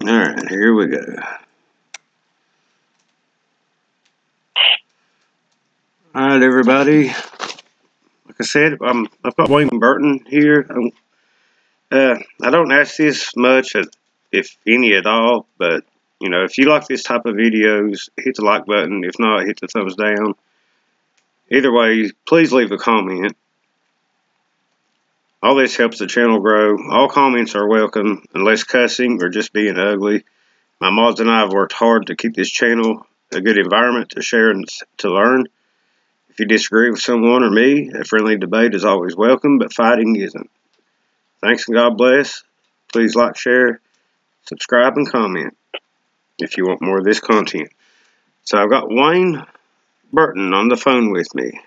Alright, here we go. Alright, everybody. Like I said, I've got Wayne Burton here. I don't ask this much, if any at all, but, you know, if you like this type of videos, hit the like button. If not, hit the thumbs down. Either way, please leave a comment. All this helps the channel grow. All comments are welcome, unless cussing or just being ugly. My mods and I have worked hard to keep this channel a good environment to share and to learn. If you disagree with someone or me, a friendly debate is always welcome, but fighting isn't. Thanks and God bless. Please like, share, subscribe, and comment if you want more of this content. So I've got Wayne Burton on the phone with me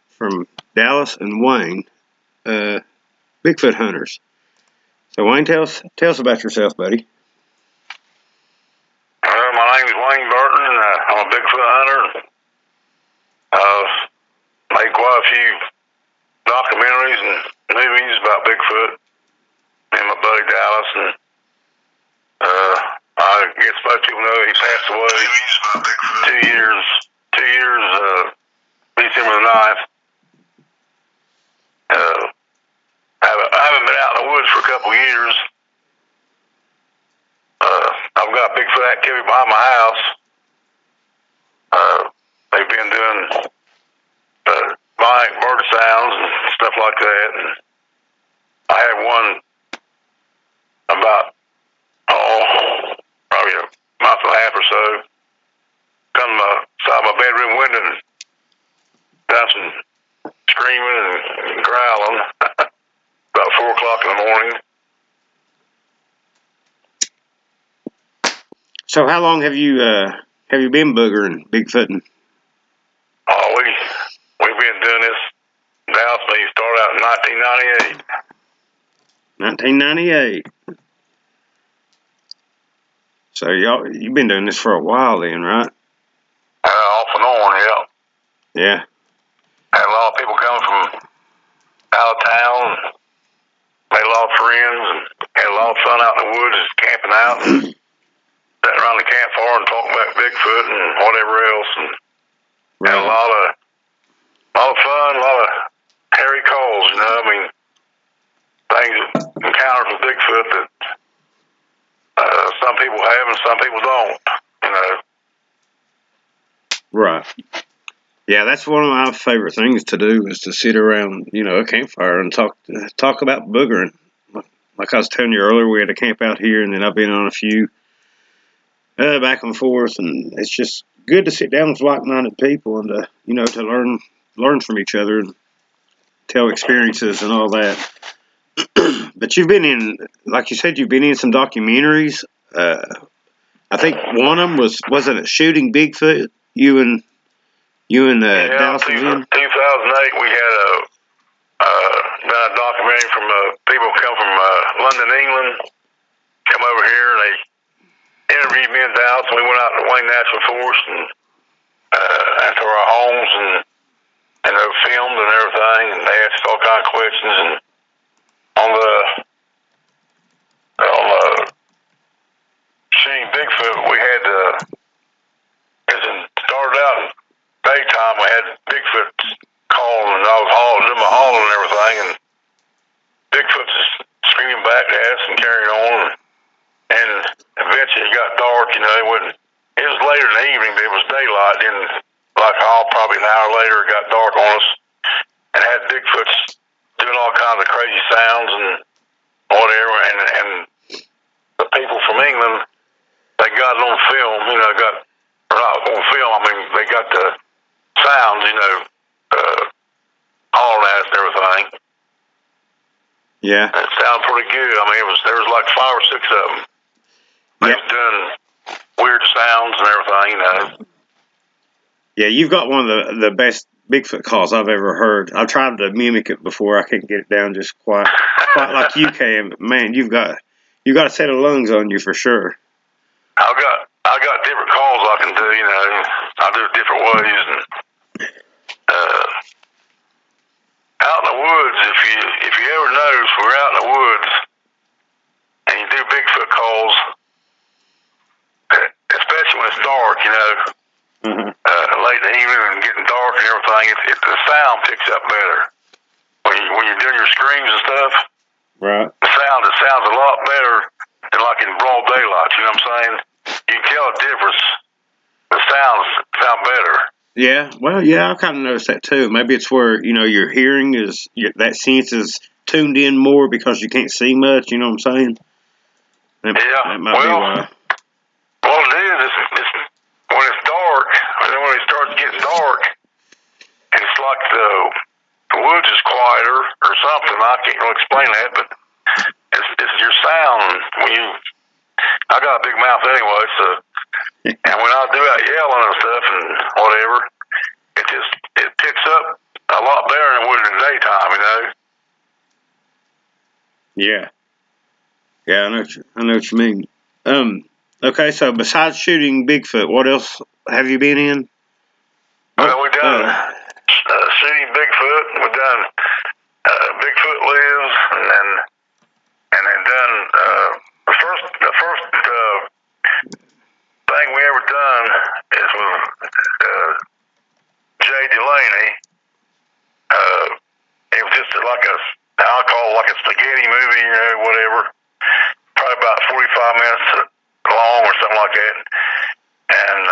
from Dallas and Wayne, Bigfoot hunters. So Wayne, tell us about yourself, buddy. My name is Wayne Burton, and I'm a Bigfoot hunter. Made quite a few documentaries and movies about Bigfoot. Me and my buddy Dallas, and I guess most people know he passed away 2 years, December the 9th. I haven't been out in the woods for a couple of years. I've got Bigfoot activity behind my house. They've been doing bird sounds and stuff like that. And I had one about, probably a month and a half or so, come outside my bedroom window and done some screaming and growling about 4 o'clock in the morning. So how long have you been boogering, Bigfooting? Oh, we've been doing this. Dallas, we started out in 1998. 1998. So you've been doing this for a while then, right? Off and on, yeah. Yeah. Had a lot of people coming from out of town. Made a lot of friends and had a lot of fun out in the woods, camping out and sitting around the campfire and talking about Bigfoot and whatever else. And had a lot of fun, a lot of hairy calls, you know. I mean, things, encounters with Bigfoot that some people have and some people don't, you know. Right. Yeah, that's one of my favorite things to do, is to sit around, you know, a campfire and talk about boogering. Like I was telling you earlier, we had a camp out here, and then I've been on a few back and forth, and it's just good to sit down with like-minded people and to, you know, to learn from each other and tell experiences and all that. But you've been in, like you said, you've been in some documentaries. I think one of them was it Shooting Bigfoot? You and Dallas was in? 2008, we had done a documentary from people who come from London, England, come over here, and they interviewed me and Dallas, and we went out to Wayne National Forest and to our homes, and they were filmed and everything, and they asked all kind of questions. And on the Shooting Bigfoot, we had started out in daytime. We had Bigfoot calling, and I was doing my hauling and everything, and Bigfoot's screaming back to us and carrying on. And eventually it got dark, you know. It was later in the evening, but it was daylight. Then, like probably an hour later, it got dark on us, and had Bigfoot's doing all kinds of crazy sounds and whatever. And the people from England, they got it on film, you know. Or not on film. I mean, they got the sounds, you know, hauling at us and everything. Yeah. It sounded pretty good. I mean, there was like 5 or 6 of them. They was doing weird sounds and everything, you know. Yeah, you've got one of the best Bigfoot calls I've ever heard. I've tried to mimic it before. I can't get it down just quite like you can. But man, you've got a set of lungs on you for sure. I got different calls I can do, you know. I do it different ways, and out in the woods, if you ever notice, we're out in the woods and you do Bigfoot calls, you know, late in the evening and getting dark and everything, the sound picks up better. When you're doing your screams and stuff, right? it sounds a lot better than like in broad daylight. You know what I'm saying? You can tell a difference. The sound better. Yeah, well, yeah, I kind of noticed that too. Maybe it's where, you know, your hearing is, that sense is tuned in more because you can't see much, you know what I'm saying? That might be why. Well, it is. It's when it's dark, and then when it starts getting dark, it's like the woods is quieter or something. I can't really explain that, but it's your sound. I got a big mouth anyway, so, and when I do that yelling and stuff and whatever, it picks up a lot better than it would in the daytime, you know? Yeah. Yeah, I know what you mean. Okay, so besides shooting Bigfoot, what else have you been in? Well, we've done shooting Bigfoot. We've done Bigfoot Lives, and then done the first thing we ever done is with Jay Delaney. It was just like I'll call it like a spaghetti movie, you know, whatever. Probably about 45 minutes long or something like that. And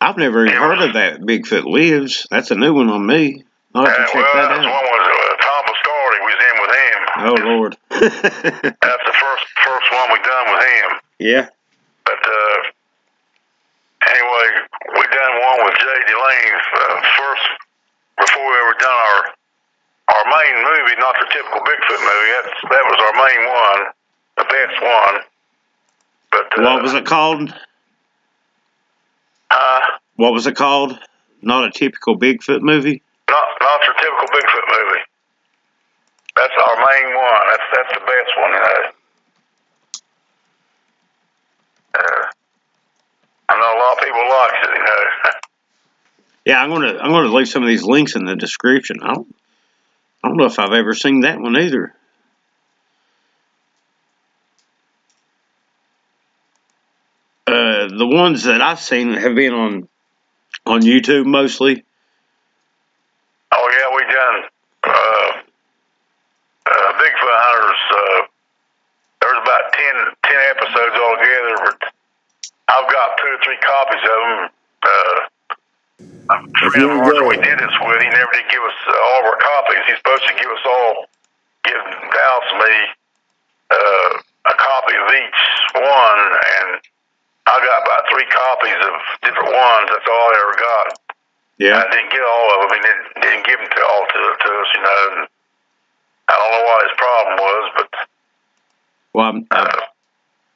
I've never even heard of that. Bigfoot Lives. That's a new one on me. I'll have to check that out. That one was Tom Biscardi. We was in with him. Oh Lord. That's the first one we done with him. Yeah. But anyway, we done one with Jay Delaney first before we ever done our main movie, not the typical Bigfoot movie. That was our main one, the best one. But what was it called? What was it called? Not a typical Bigfoot movie? Not your typical Bigfoot movie. That's our main one. That's the best one, you know. I know a lot of people like it, you know. Yeah, I'm gonna leave some of these links in the description. I don't know if I've ever seen that one either. The ones that I've seen have been on YouTube mostly. Oh yeah, we done Bigfoot Hunters. There's about 10 episodes altogether, but I've got 2 or 3 copies of them. A friend of ours that we did this with, he never did give us all of our copies. He's supposed to give Dallas and me a copy of each one, and I got about 3 copies of different ones. That's all I ever got. Yeah. I didn't get all of them. He didn't give them all to us, you know. And I don't know what his problem was, but well,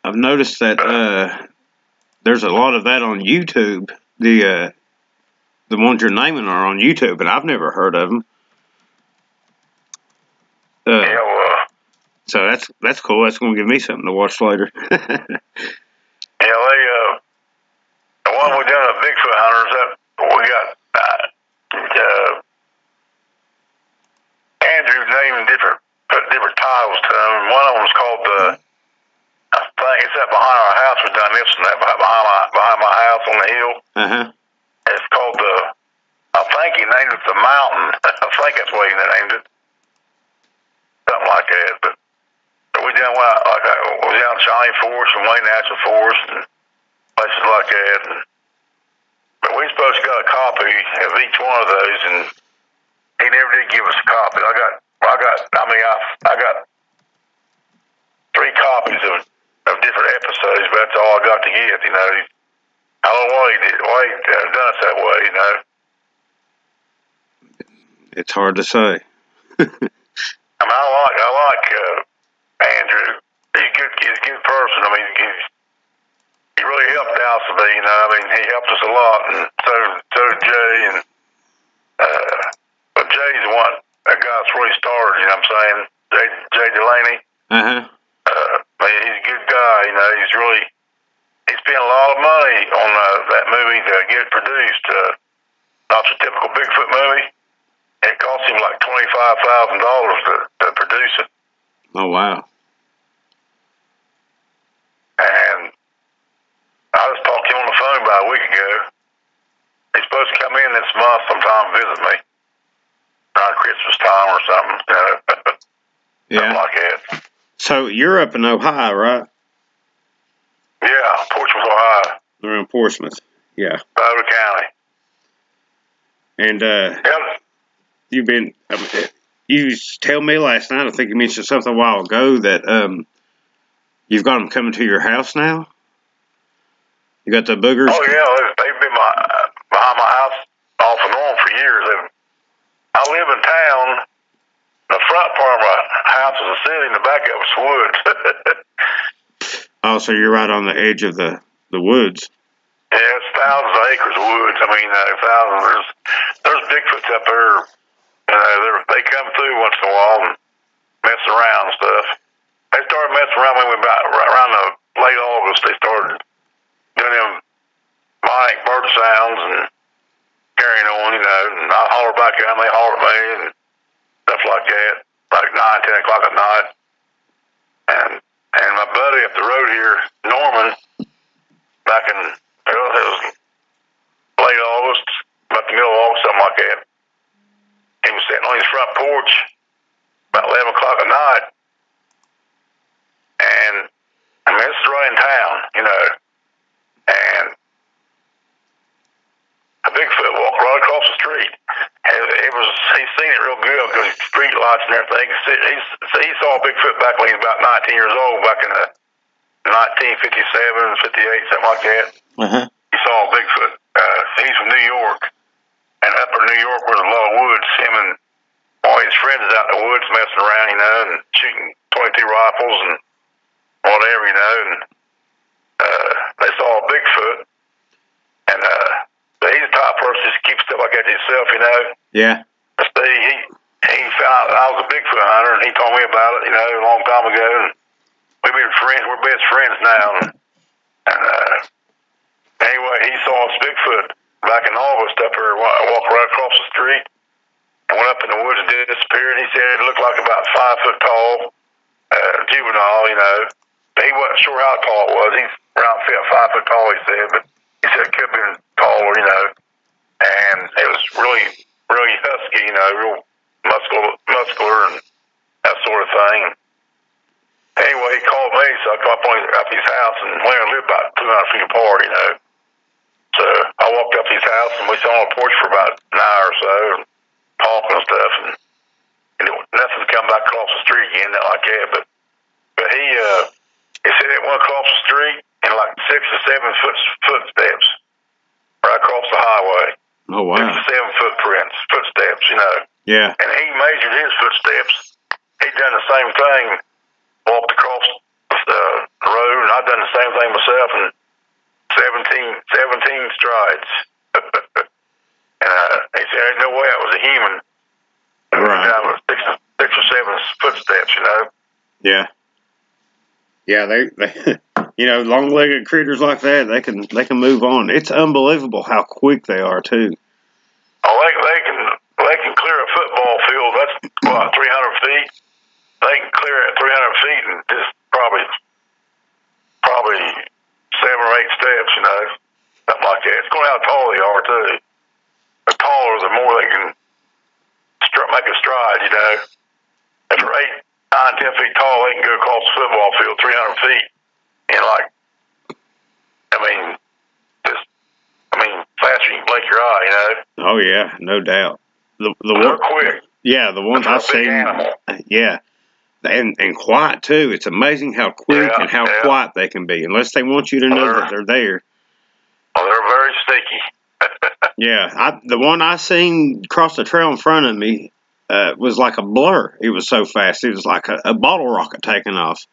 I've noticed that there's a lot of that on YouTube. The ones you're naming are on YouTube, and I've never heard of them. So that's cool. That's going to give me something to watch later. Yeah, the one we done at Bigfoot Hunters, we got Andrew named put different titles to them. One of them was called I think it's that behind our house. We done this and that behind my house on the hill. It's called I think he named it the Mountain. I think that's what he named it. Something like that. But we done we was out in Shawnee Forest and Wayne National Forest and places like that. But we supposed to got a copy of each one of those, and he never did give us a copy. I got 3 copies of different episodes, but that's all I got to get, you know. I don't know why he done it that way, you know. It's hard to say. I mean, I like Andrew. He's a good person. I mean, he really helped Dallas and me, you know. I mean, he helped us a lot, and so did Jay. And but Jay's the one that got us really started. You know what I'm saying? Jay Delaney. I mean, he's a good guy. You know, he spent a lot of money on that movie to get it produced. Not your typical Bigfoot movie. It cost him like $25,000 to produce it. Oh wow! And I just talked to him on the phone about a So you're up in Ohio, right? Yeah, Portsmouth, Ohio. Around Portsmouth. Yeah. Boulder County. And Yep. you've been. You tell me last night. I think you mentioned something a while ago that you've got them coming to your house now. You got the boogers. Oh yeah, they've been behind my house off and on for years. I live in town. The front part of my house is a city, and the back of it's woods. Oh, so you're right on the edge of the woods. Yeah, it's thousands of acres of woods. I mean, thousands. There's Bigfoots up there. They come through once in a while and mess around and stuff. They started messing around when we about right around the late August. They started doing them mic bird sounds and carrying on, and I holler back at them, they holler at me and stuff like that, like 9, 10 o'clock at night. And my buddy up the road here, Norman, back in, it was late August, about the middle of August, something like that. He was sitting on his front porch about 11 o'clock at night. And I mean, this is right in town, and a Bigfoot walked right across the street. And he's seen it real good because street lights and everything. He saw a Bigfoot back when he was about 19 years old, back in the 1957, 58, something like that. Uh-huh. He saw a Bigfoot. He's from New York. And up in New York where there's a lot of woods, him and all his friends is out in the woods messing around, and shooting 22 rifles and whatever, and they saw a Bigfoot. And he's the type of person who just keeps stuff like that to himself, Yeah. He found out I was a Bigfoot hunter, and he told me about it, a long time ago. And we've been friends. We're best friends now. And anyway, he saw this Bigfoot back in August up here, walked right across the street and went up in the woods and disappeared. He said it looked like about 5 foot tall, juvenile, He wasn't sure how tall it was. He's around 5 foot tall, he said, but he said it could have been taller, And it was really, really husky, real muscular and that sort of thing. Anyway, he called me, so I come up his house, and we only live about 200 feet apart, So I walked up to his house, and we sat on the porch for about an hour or so, and talking and stuff, and nothing come back across the street again, not like that. But he said it went across the street in like 6 or 7 footsteps, right across the highway. Oh wow! 6 or 7 footsteps, Yeah. And he measured his footsteps. He'd done the same thing, walked across the road, and I'd done the same thing myself, and 17 strides. And he said, there's no way it was a human. Right. Down with 6 or 7 footsteps, Yeah. Yeah, they long-legged critters like that, they can move on. It's unbelievable how quick they are too. Oh, they can clear a football field. That's what, 300 feet. They can clear it 300 feet in just probably 7 or 8 steps, something like that. It's going to how tall they are too. The taller, the more they can make a stride, If they're 8, 9, 10 feet tall, they can go across the football field 300 feet in faster than you can blink your eye, Oh yeah, no doubt. They're quick. Yeah, the ones I've seen. Yeah, and quiet too. It's amazing how quick and how quiet they can be, unless they want you to know that they're there. Well, they're very sneaky. Yeah, the one I seen cross the trail in front of me was like a blur. It was so fast. It was like a bottle rocket taking off.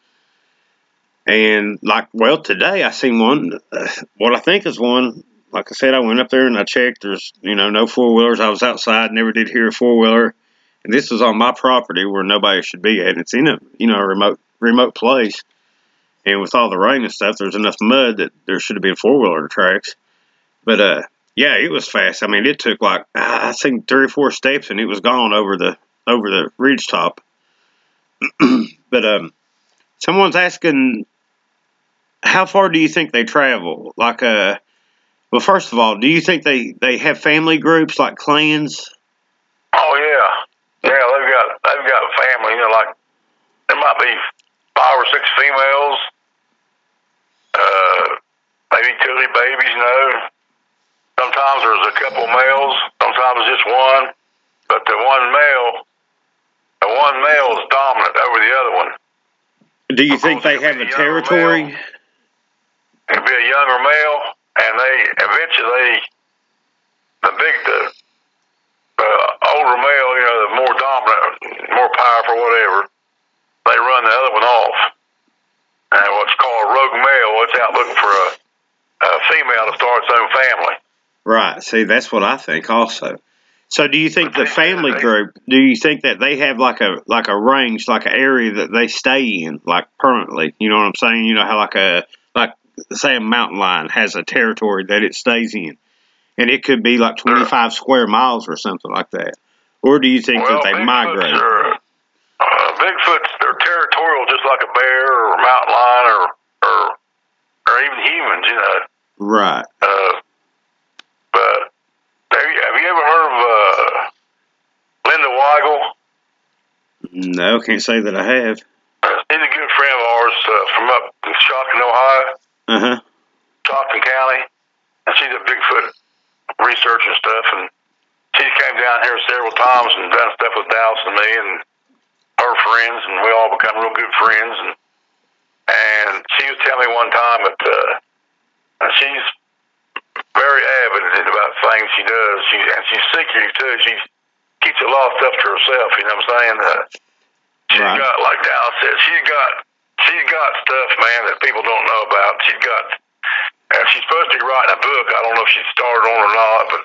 And today I seen one. What I think is one. Like I said, I went up there and I checked. There's, no 4-wheelers. I was outside, never did hear a 4-wheeler. And this was on my property where nobody should be at. It's in a, remote place. And with all the rain and stuff, there's enough mud that there should have been 4-wheeler tracks. But, yeah, it was fast. I mean, it took I think 3 or 4 steps and it was gone over the ridge top. But, someone's asking, how far do you think they travel? Well, first of all, do you think they have family groups like clans? Oh yeah, they've got family. There might be 5 or 6 females, maybe 2 babies, you know. Sometimes there's a couple males, sometimes it's just one, but the one male is dominant over the other one. Do you think they have a territory? It'd be a younger male, and they eventually the older male, you know, the more dominant, more powerful, whatever, they run the other one off. And what's called a rogue male, it's out looking for a female to start its own family. Right. See, that's what I think also. So do you think the family group, do you think that they have like a range, like an area that they stay in, like permanently? You know what I'm saying? You know how like say a mountain lion has a territory that it stays in, and it could be like 25 square miles or something like that. Or do you think that they migrate? Bigfoots, they're territorial just like a bear or a mountain lion or even humans, you know. Right. But have you ever heard of Linda Weigel? No, can't say that I have. She's a good friend of ours from up in Stockton, Ohio. Uh-huh. Stockton County. And she's a Bigfoot researcher and stuff. And she came down here several times and done stuff with Dallas and me and her friends, and we all become real good friends. And she was telling me one time that she's very avid about things she does. She's secretive too. She keeps a lot of stuff to herself. You know what I'm saying? She's got, like Dallas said, she's got stuff, man, that people don't know about. She's supposed to be writing a book. I don't know if she started on or not, but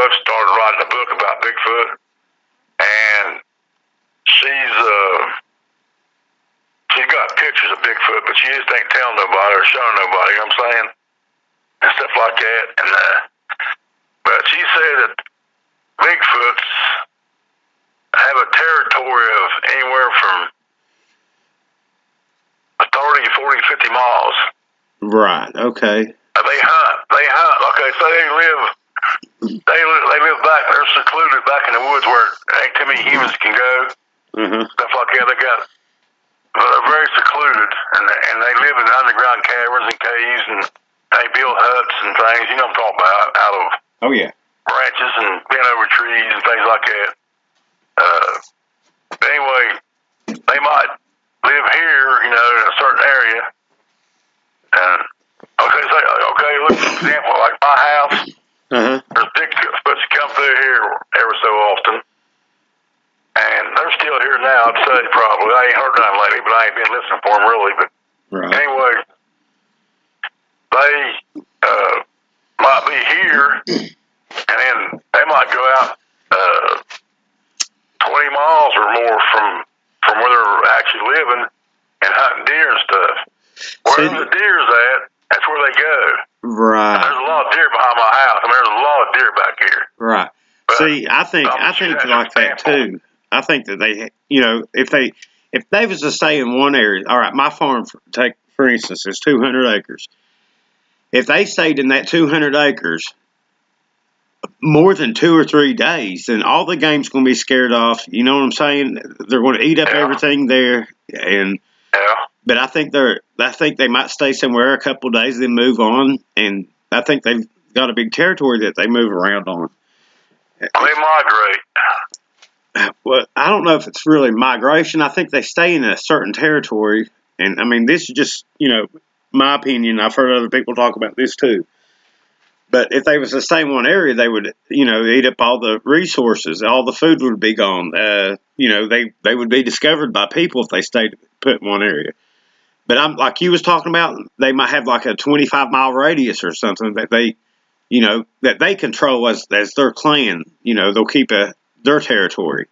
both started writing a book about Bigfoot. And she's got pictures of Bigfoot, but she just ain't telling nobody or showing nobody. You know what I'm saying? And stuff like that. And but she said that Bigfoots have a territory of anywhere from 30, 40, 50 miles. Right. Okay. They hunt. Okay, so they live back. They're secluded back in the woods where ain't too many humans can go. Mm-hmm. Stuff like that. They're very secluded, and they live in underground caverns and caves, and they build huts and things. You know what I'm talking about? Out of branches and bent over trees and things like that. But anyway, they might live here, you know, in a certain area. And look, for example, like my house. There's Bigfoots that come through here every so often. And they're still here now, I'd say, probably. I ain't heard none lately, but I ain't been listening for them, really. But anyway, they might be here, and then they might go out 20 miles or more from where they're actually living and hunting deer and stuff. Wherever the deer's at, that's where they go. Right. And there's a lot of deer behind my house. I mean, there's a lot of deer back here. Right. But see, I think like that too. I think that they, you know, if they was to stay in one area, all right, my farm, for instance, is 200 acres. If they stayed in that 200 acres more than 2 or 3 days, then all the game's going to be scared off. You know what I'm saying? They're going to eat up everything there, and but I think they might stay somewhere a couple of days, then move on, and I think they've got a big territory that they move around on. They migrate. Well, I don't know if it's really migration. I think they stay in a certain territory. And, I mean, this is just, you know, my opinion. I've heard other people talk about this, too. But if they was to stay in one area, they would, you know, eat up all the resources. All the food would be gone. You know, they would be discovered by people if they stayed put in one area. But I'm like you was talking about, they might have like a 25-mile radius or something that they, you know, that they control as their clan. You know, they'll keep their territory,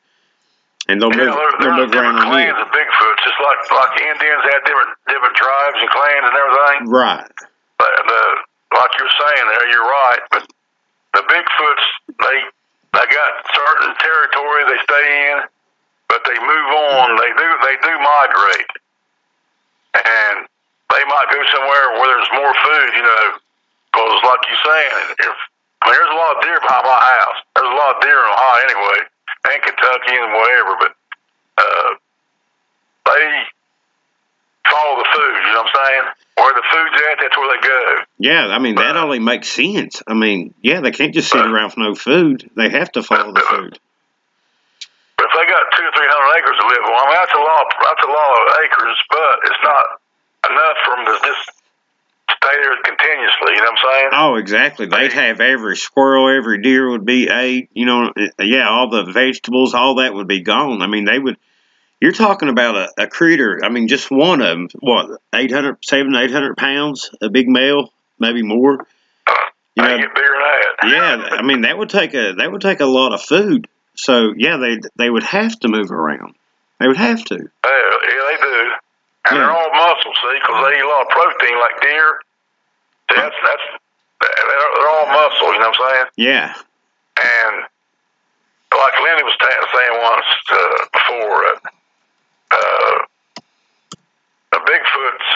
and they'll move around on clans of Bigfoots, just like the Indians had different tribes and clans and everything. Right. But like you're saying there, you're right. But the Bigfoots, they got certain territory they stay in, but they move on. They do migrate, and they might go somewhere where there's more food. You know, because like you're saying, there's a lot of deer behind my house. There's a lot of deer in Ohio anyway, and Kentucky and whatever. But follow the food. You know what I'm saying? Where the food's at, that's where they go. Yeah, I mean, that only makes sense. I mean, yeah, they can't just sit around with no food. They have to follow the food. But if they got 200 or 300 acres to live on, I mean, that's a lot of acres, but it's not enough for them to just stay there continuously. You know what I'm saying? Oh, exactly. They'd have every squirrel, every deer would be ate. You know, yeah, all the vegetables, all that would be gone. I mean, they would. You're talking about a critter. I mean, just one of them. What, 800 pounds? A big male, maybe more. You know, they get bigger than that. Yeah, I mean, that would take a lot of food. So yeah, they would have to move around. They would have to. Yeah, they do. And they're all muscle, see, because they eat a lot of protein like deer. They're all muscle, you know what I'm saying? Yeah. And like Lenny was saying once before, the Bigfoots,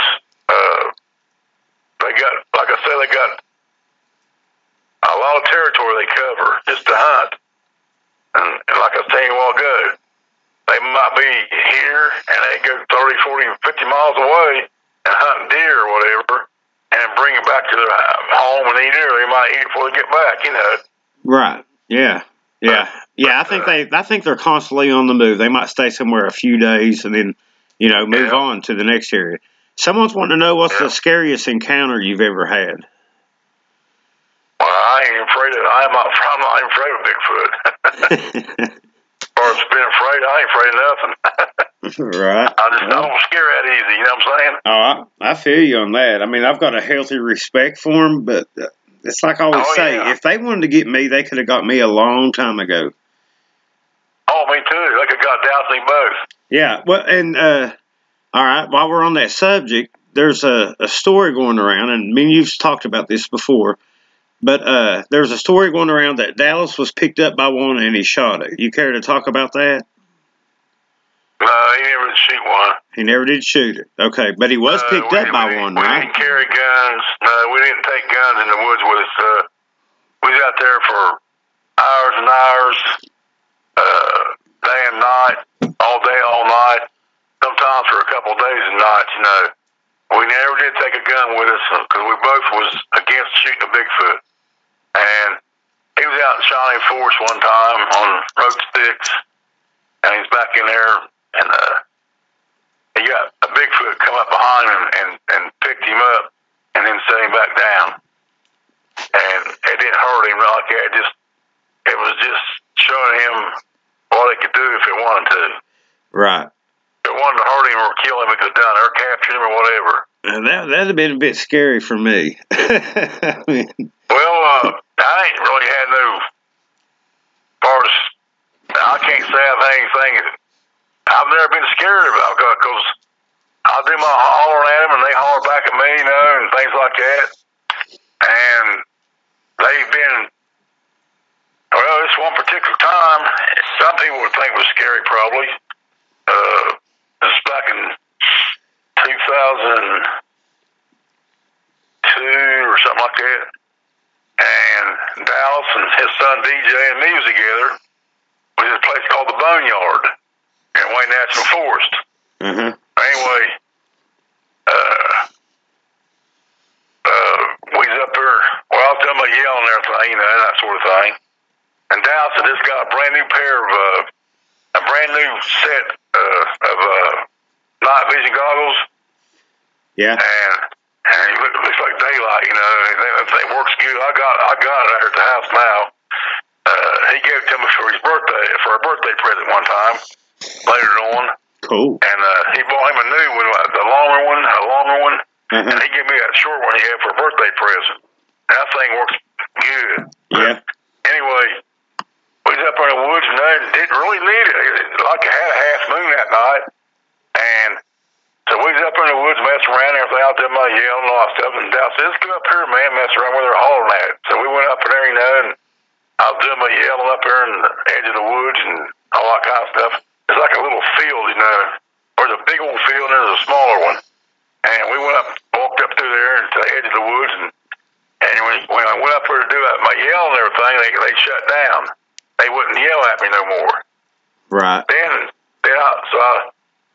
they got, like I said, they got a lot of territory they cover just to hunt. And like I was saying a while ago, they might be here and they go 30, 40, 50 miles away and hunt deer or whatever and bring it back to their home and eat it, or they might eat it before they get back, you know. Right. Yeah. Yeah. Yeah, I think they're constantly on the move. They might stay somewhere a few days and then, you know, move on to the next area. Someone's wanting to know what's the scariest encounter you've ever had. Well, I'm not even afraid of Bigfoot. As far as being afraid, I ain't afraid of nothing. Right. I don't scare that easy, you know what I'm saying? Oh, I feel you on that. I mean, I've got a healthy respect for them, but it's like I always say, if they wanted to get me, they could have got me a long time ago. Oh, me too. They could have got Dowsing both. Yeah. Well, and all right, while we're on that subject, there's a story going around, and me and you've talked about this before, but there's a story going around that Dallas was picked up by one and he shot it. You care to talk about that? No, he never did shoot one. He never did shoot it. Okay, but he was picked up by one, right? We didn't carry guns. No, we didn't take guns in the woods with us. We was out there for hours and hours, day and night, all day, all night, sometimes for a couple of days and nights, you know. We never did take a gun with us because we both was against shooting a Bigfoot. And he was out in Shawnee Forest one time on Road 6, and he's back in there, and he got a Bigfoot come up behind him and picked him up and then set him back down. And it didn't hurt him like that. It was just showing him what it could do if it wanted to. Right. If it wanted to hurt him or kill him, it could have done it, or capture him or whatever. That'd have been a bit scary for me. I ain't really had no, as far as, I can't say I've had anything I've never been scared about, because I do my hollering at them and they holler back at me, you know, and things like that. And they've been, well, this one particular time, some people would think was scary probably. This was back in 2002 or something like that. And Dallas and his son DJ and me was together. We was at a place called the Boneyard in Wayne National Forest. Mm-hmm. Anyway, we was up there. Well, I was doing my yelling and everything, you know, that sort of thing. And Dallas had just got a brand new set of night vision goggles. Yeah. And it looks like daylight, you know. And everything works good. I got it out at the house now. He gave it to me for a birthday present one time later on. Cool. And he bought him a new one, a longer one. Uh-huh. And he gave me that short one he had for a birthday present. And that thing works good. Yeah. Anyway, we was up in the woods and they didn't really need it. Like it had a half moon that night. And so we was up in the woods messing around and everything. I was doing my yelling and all that stuff. And Dal said, let's go up here, man, mess around where they're hollering at. So we went up in there, you know, and I was doing my yelling up there in the edge of the woods and all that kind of stuff. It's like a little field, you know. There's a big old field and there's a smaller one. And we walked up through there to the edge of the woods. And when I went up there to do my yelling and everything, they shut down. They wouldn't yell at me no more. Right. So I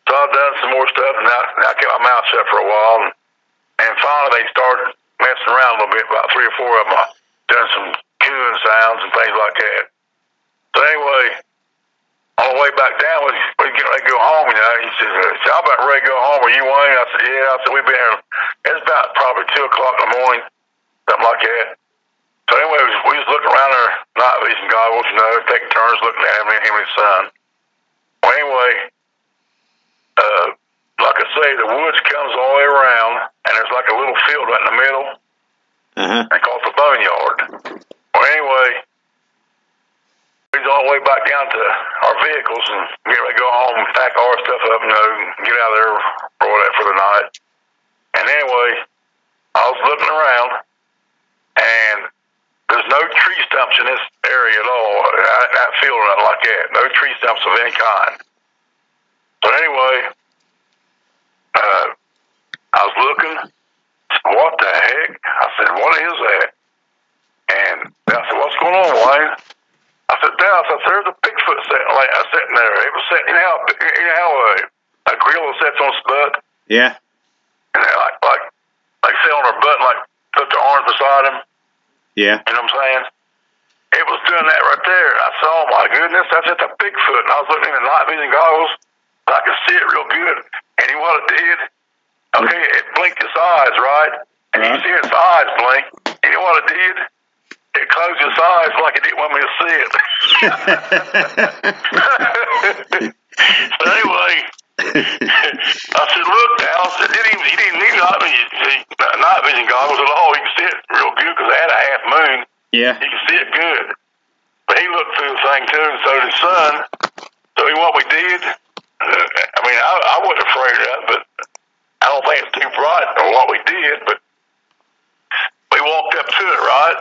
So I've done some more stuff, and I kept my mouth shut for a while. And finally, they started messing around a little bit. About 3 or 4 of them, done some cooing sounds and things like that. So anyway, on the way back down, we getting ready to go home. You know, he said, "I'm about ready to go home. Are you, Wayne?" I said, "Yeah." I said, "We've been here. It's about probably 2 o'clock in the morning, something like that." So anyway, we was looking around our night vision goggles, you know, taking turns looking at him and his son. Well, anyway, like I say, the woods comes all the way around, and there's like a little field right in the middle. They call it the boneyard. Well, anyway, we was on the way back down to our vehicles and get ready to go home and pack all our stuff up, you know, and get out of there for the night. And anyway, I was looking around, and there's no tree stumps in this area at all. That field, nothing like that. No tree stumps of any kind. So anyway, I was looking. What the heck? I said, "What is that?" And I said, "What's going on, Wayne?" I said, "Dallas," I said, "There's a Bigfoot sitting there. It was sitting, you know how a gorilla sits on its butt? Yeah. And they like sit on their butt and like put their arms beside them. Yeah. You know what I'm saying? It was doing that right there. I said, "Oh my goodness, that's just a Bigfoot." And I was looking in the night vision goggles, and I could see it real good. And you know what it did? Okay, it blinked its eyes, right? And you see its eyes blink. And you know what it did? It closed its eyes like it didn't want me to see it. So anyway, I said, "Look, now," I said, he didn't need night vision goggles at all. He could see it real good because I had a half moon. Yeah. He could see it good. But he looked through the thing too, and so did his son. So what we did, I mean, I wasn't afraid of that, but I don't think it's too bright or what we did, but we walked up to it, right?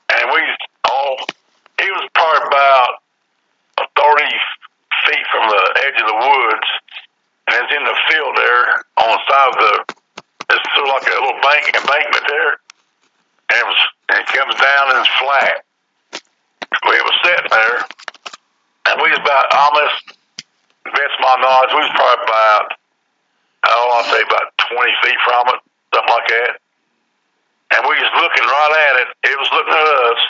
And he was probably about 30 feet from the edge of the woods, and it's in the field there on the side of it's sort of like a little embankment there, and it comes down and it's flat. We was sitting there, and we was about almost, best of my knowledge, we was probably about, I'll say about 20 feet from it, something like that. And we was looking right at it. It was looking at us,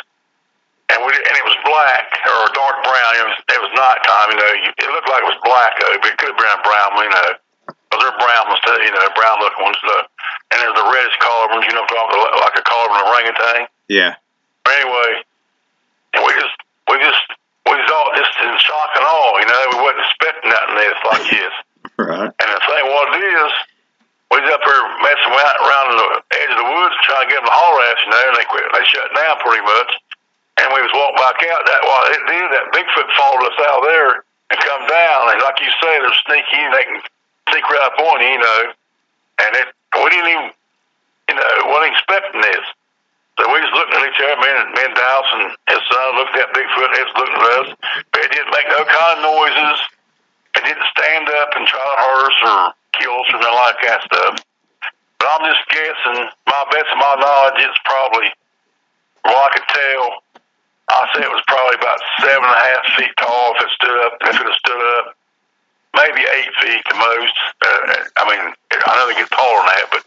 and it was black or dark brown. It was nighttime, you know. It looked like it was black, though, but it could have been brown, you know. Because they're brown ones too, you know, brown looking ones. And there's the reddish collar ones, you know, like a collar of an orangutan. Yeah. But anyway, and we was all just in shock and awe, you know. We wasn't expecting nothing like this. Right. And the thing what it is, we was up there messing around the edge of the woods trying to get them to holler at us, you know, and they shut down pretty much. And we was walking back out. It did, that Bigfoot followed us out there and come down. And like you say, they're sneaky and they can sneak right up on you, you know. And we didn't even, you know, wasn't expecting this. So we was looking at each other, me and Dallas and his son looked at Bigfoot and he was looking at us. But it didn't make no kind of noises. It didn't stand up and try to hurt us or kill us or nothing like that stuff. But I'm just guessing, my best of my knowledge, it's probably, well, I could tell, I'd say it was probably about 7.5 feet tall if it stood up. If it had stood up, maybe 8 feet the most. I mean, I know they get taller than that, but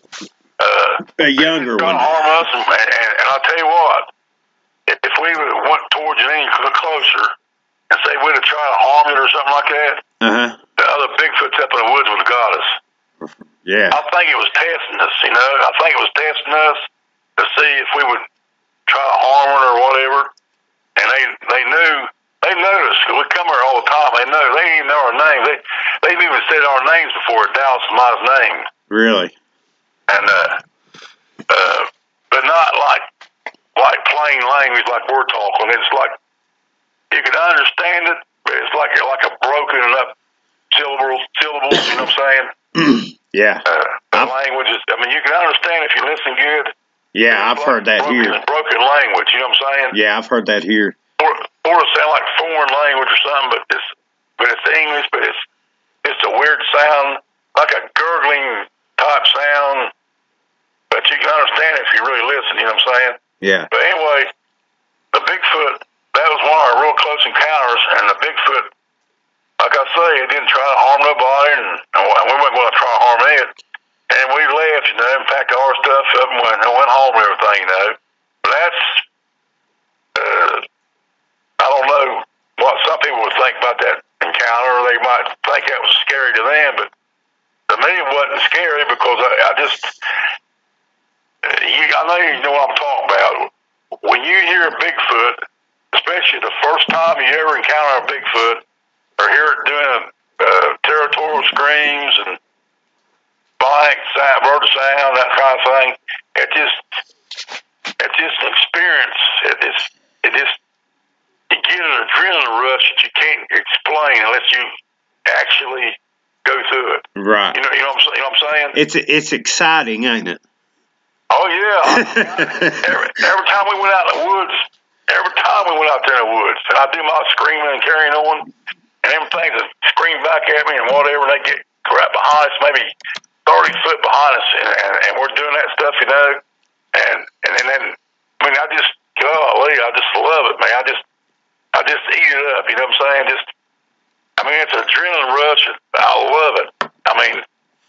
a younger one. Trying to harm us, and I'll tell you what, if we went towards it any closer and say we'd have tried to harm it or something like that, the other Bigfoots up in the woods would have got us. Yeah. I think it was testing us, you know. I think it was testing us to see if we would try to harm it or whatever. And they noticed. We come here all the time. They know. They even know our names. They've even said our names before. Dallas and my name. Really? And but not like plain language like we're talking. It's like you can understand it, but it's like a broken up syllables. You know what I'm saying? Yeah. The language is. I mean, you can understand if you listen good. Yeah, I've heard that here. Broken language. You know what I'm saying? Yeah, I've heard that here. Or it sound like foreign language or something, but it's English, but it's a weird sound, like a gurgling type sound. But you can understand it if you really listen. You know what I'm saying? Yeah. But anyway, the Bigfoot, that was one of our real close encounters, and the Bigfoot like I say, it didn't try to harm nobody, and we weren't going to try to harm it. And we left, you know, and packed all our stuff up and went home and everything, you know. But that's, I don't know what some people would think about that encounter. They might think that was scary to them, but to me it wasn't scary because I just, I know you know what I'm talking about. When you hear a Bigfoot, especially the first time you ever encounter a Bigfoot, or hear it doing territorial screams and blank sound, bird sound, that kind of thing, it's just an experience. It gives an adrenaline rush that you can't explain unless you actually go through it. Right. You know what I'm saying? It's exciting, ain't it? Oh yeah. every time we went out in the woods, and I do my screaming and carrying on, and everything just scream back at me and whatever, and they get right behind us, maybe 30 foot behind us, and we're doing that stuff, you know, and then, I mean, I just love it, man. I just eat it up, you know what I'm saying? It's an adrenaline rush. I love it. I mean,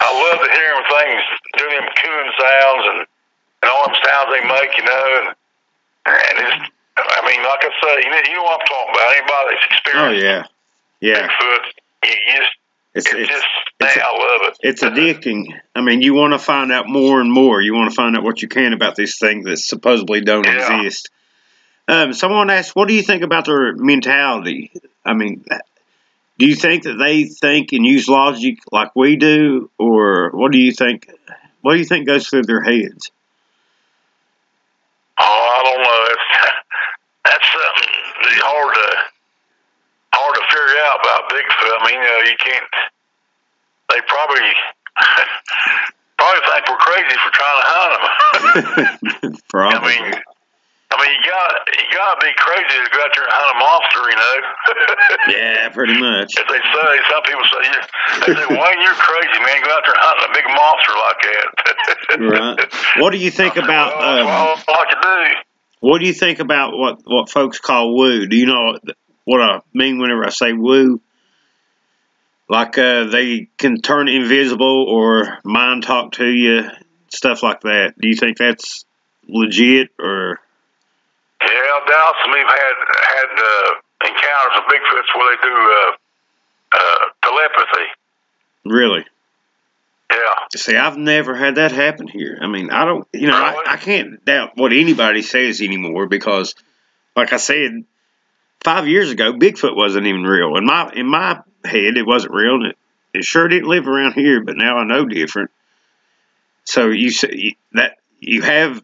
I love to hear them things, doing them cooing sounds and all them sounds they make, you know, and it's, I mean, like I say, you know what I'm talking about. Anybody that's experienced Bigfoot, I love it. It's addicting. I mean, you want to find out more and more. You want to find out what you can about these things that supposedly don't exist. Someone asked, what do you think about their mentality? I mean, do you think that they think and use logic like we do, or what do you think? What do you think goes through their heads? Oh, I don't know. That's something hard to figure out about Bigfoot. I mean, you can't. They probably think we're crazy for trying to hunt them. Probably. I mean, you gotta be crazy to go out there and hunt a monster, you know. Yeah, pretty much. As they say, some people say, Wayne, you're crazy, man. Go out there hunting a big monster like that. Right. What do you think about? Well, that's what I like to do. What do you think about what folks call woo? Do you know what I mean whenever I say woo? Like they can turn invisible or mind talk to you, stuff like that. Do you think that's legit or? Yeah, Dallas and me've had encounters with Bigfoots where they do telepathy. Really? Yeah. See, I've never had that happen here. I mean, I don't, you know, I can't doubt what anybody says anymore because, like I said, 5 years ago, Bigfoot wasn't even real. In my head, it wasn't real, and it sure didn't live around here. But now I know different. So you say that you have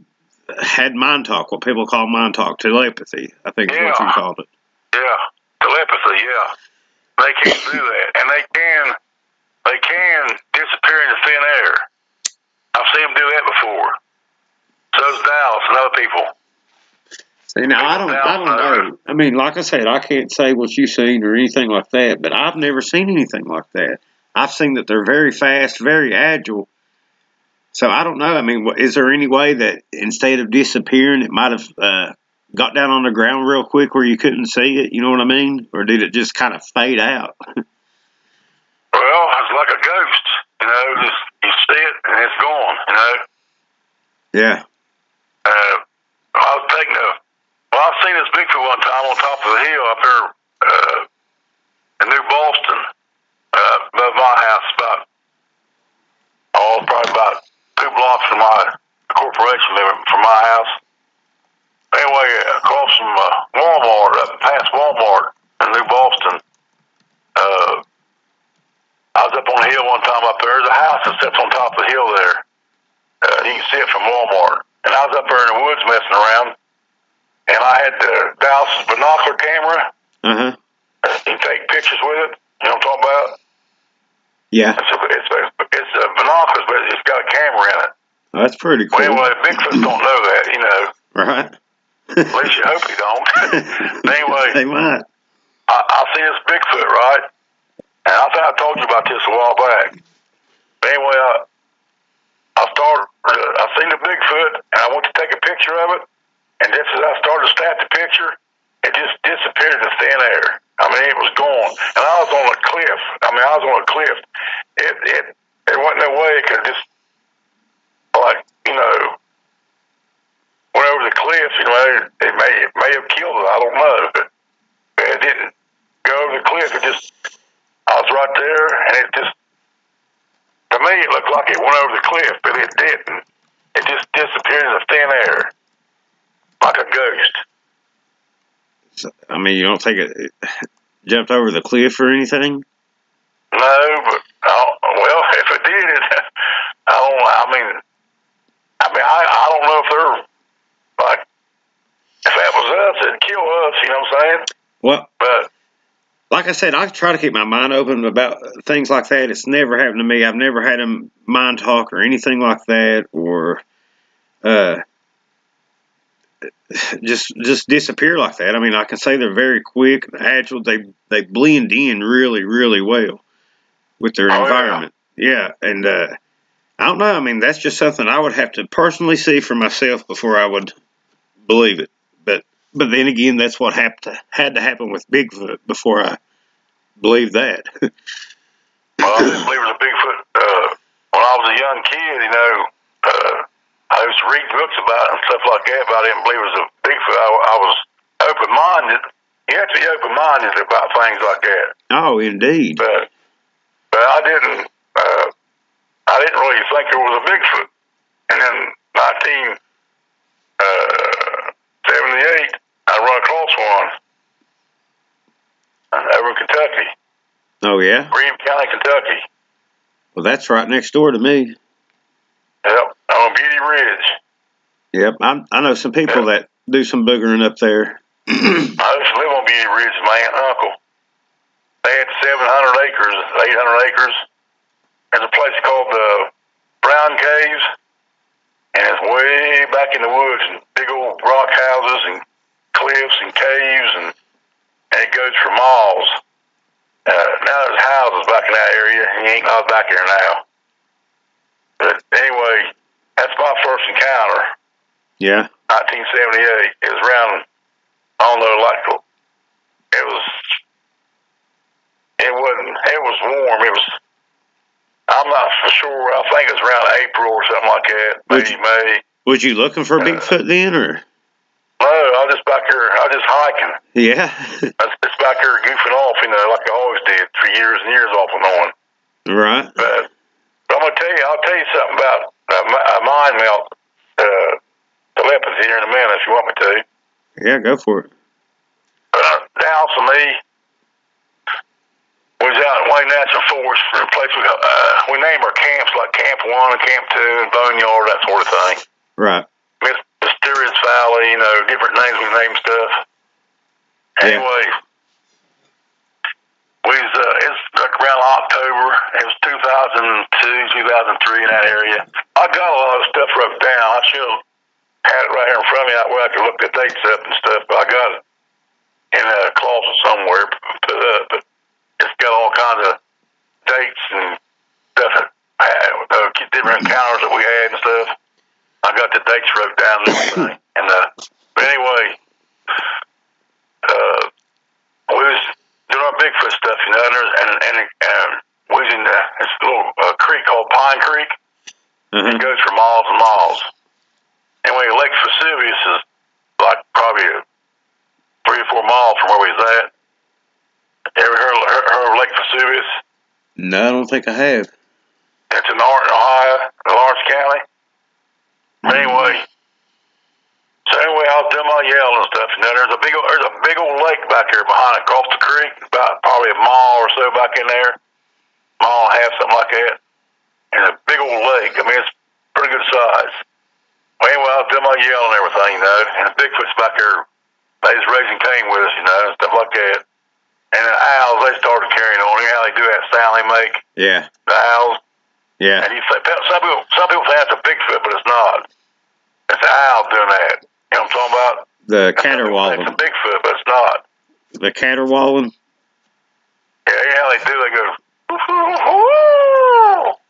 had mind talk, what people call mind talk, telepathy, I think is what you called it. Yeah, telepathy, yeah. They can do that. And they can disappear into thin air. I've seen them do that before. So's Dallas and other people. See, now, I don't know. I mean, like I said, I can't say what you've seen or anything like that, but I've never seen anything like that. I've seen that they're very fast, very agile. So I don't know. I mean, is there any way that instead of disappearing, it might have got down on the ground real quick where you couldn't see it? You know what I mean? Or did it just kind of fade out? Well, it's like a ghost. You know, just you see it and it's gone. You know. Yeah. I've seen this Bigfoot one time on top of the hill up there in New Boston, above my house, probably about 2 blocks from my corporation living from my house. Anyway, across from Walmart, up past Walmart in New Boston, I was up on the hill one time up there. There's a house that sits on top of the hill there. You can see it from Walmart. And I was up there in the woods messing around, and I had Dallas' binocular camera. You can take pictures with it. You know what I'm talking about? Yeah. It's a binoculars, but it's got a camera in it. Oh, that's pretty cool. Well, anyway, Bigfoot don't know that, you know. Right. At least you hope he don't. Anyway. They might. I seen this Bigfoot, right? And I think I told you about this a while back. But anyway, I seen the Bigfoot, and I went to take a picture of it, and just as I started to snap the picture, it just disappeared in thin air. I mean, it was gone. And I was on a cliff. I mean, I was on a cliff. There wasn't no way it could just, like, you know, went over the cliff. You know, it may have killed it. I don't know. But it didn't go over the cliff. It just, I was right there, and it just, to me, it looked like it went over the cliff, but it didn't. It just disappeared in the thin air, like a ghost. So, I mean, you don't think it jumped over the cliff or anything? No, but well, if it did, I don't. I don't know if they're like, if that was us, it'd kill us. You know what I'm saying? Well, but like I said, I try to keep my mind open about things like that. It's never happened to me. I've never had them mind talk or anything like that, or just disappear like that. I mean, I can say they're very quick, agile. They blend in really, really well with their environment. Yeah, and I don't know. I mean, that's just something I would have to personally see for myself before I would believe it. But then again, that's what had to happen with Bigfoot before I believed that. Well, I didn't believe it was a Bigfoot when I was a young kid. You know, I used to read books about it and stuff like that, but I didn't believe it was a Bigfoot. I was open-minded. You have to be open-minded about things like that. Oh, indeed. But I didn't really think there was a Bigfoot. And then 1978, I run across one over in Kentucky. Oh, yeah? Green County, Kentucky. Well, that's right next door to me. Yep, on Beauty Ridge. Yep, I know some people that do some boogering up there. I used to live on Beauty Ridge with my aunt and uncle. They had 700 acres, 800 acres. There's a place called the Brown Caves, and it's way back in the woods, and big old rock houses and cliffs and caves, and it goes for miles. Now there's houses back in that area, and you ain't not back there now. But anyway, that's my first encounter. Yeah. 1978. It was around, I don't know, like, it was warm. It was, I'm not for sure. I think it was around April or something like that. Maybe May. Was you looking for Bigfoot then, or? No, I was just back here. I was just hiking. Yeah. I was just back here goofing off, you know, like I always did for years and years off and on. Right. But I'm gonna tell you. I'll tell you something about mind melt telepathy here in a minute if you want me to. Yeah, go for it. The house and me was out in Wayne National Forest for a place we named our camps like Camp 1 and Camp 2 and Boneyard, that sort of thing. Right. Mysterious Valley, you know, different names we named stuff. Yeah. Anyway, it's like around October. It was 2002, 2003 in that area. I got a lot of stuff wrote down. I should have had it right here in front of me that way I could look the dates up and stuff, but I got it in a closet somewhere put up. But it's got all kinds of dates and stuff that different encounters that we had and stuff. I got the dates wrote down and everything. And but anyway, we was doing our Bigfoot stuff, you know, and we was in this little creek called Pine Creek. Mm-hmm. It goes for miles and miles. Anyway, Lake Vesuvius is like probably 3 or 4 miles from where we was at. Ever heard of Lake Vesuvius? No, I don't think I have. It's in Ohio, Lawrence County. Anyway, I was doing my yell and stuff, and then there's a big old lake back there behind it, across the creek, about probably a mile or so back in there, mile and a half, something like that. And a big old lake. I mean, it's pretty good size. Well, anyway, I was doing my yell and everything, you know, and Bigfoot's back there. They was raising Cain with us, you know, and stuff like that. And the owls, they started carrying on. You know how they do that sound they make? Yeah. The owls. Yeah. And you say, some people think that's a Bigfoot, but it's not. It's an owl doing that. You know what I'm talking about? The caterwauling. It's a Bigfoot, but it's not. The caterwauling? Yeah, you know how they do? They go,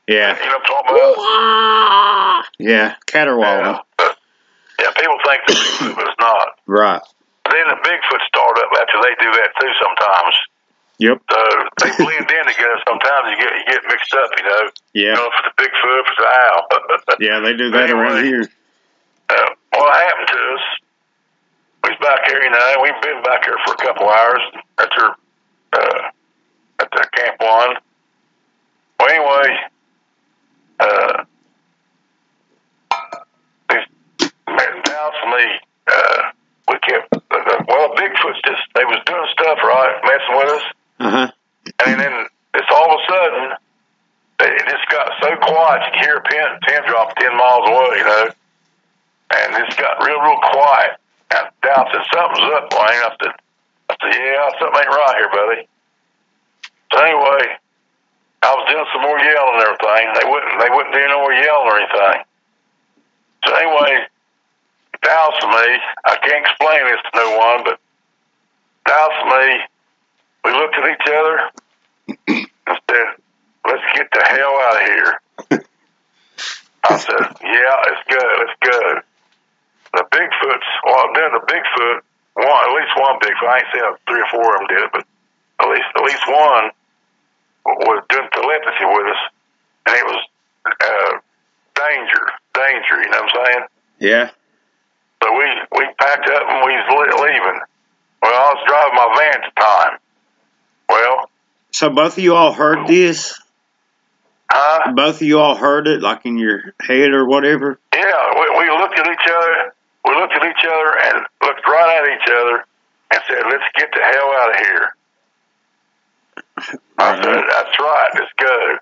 yeah. You know what I'm talking about? Yeah, caterwauling. Yeah, people think it's a Bigfoot, but it's not. Right. But then the Bigfoot start up after they do that too sometimes. Yep. So they blend in together. Sometimes you get mixed up, you know. Yeah. You know, for the Bigfoot, for the owl. Yeah, they do that around here. What happened to us? We was back here, you know. We've been back here for a couple hours after at the Camp 1. Well, anyway, down for me, we kept, Bigfoot's they was doing stuff, right, messing with us. Uh-huh. And then it's all of a sudden, it just got so quiet, you could hear a pin drop 10 miles away, you know. And it just got real quiet. And Dow said, something's up, Wayne. I said, yeah, something ain't right here, buddy. So anyway, I was doing some more yelling and everything. They wouldn't do no more yelling or anything. So anyway, Dow to me, I can't explain this to no one, but Dow to me, we looked at each other and said, let's get the hell out of here. I said, yeah, let's go. The Bigfoots, then the Bigfoot, at least one Bigfoot, I ain't saying 3 or 4 of them did it, but at least one was doing telepathy with us, and it was danger, you know what I'm saying? Yeah. So we packed up and we was leaving. Well, I was driving my van at the time. Well. So both of you all heard this? Huh? Both of you all heard it, like in your head or whatever? Yeah, we looked at each other. We looked at each other and looked right at each other and said, let's get the hell out of here. I said, that's right, let's go.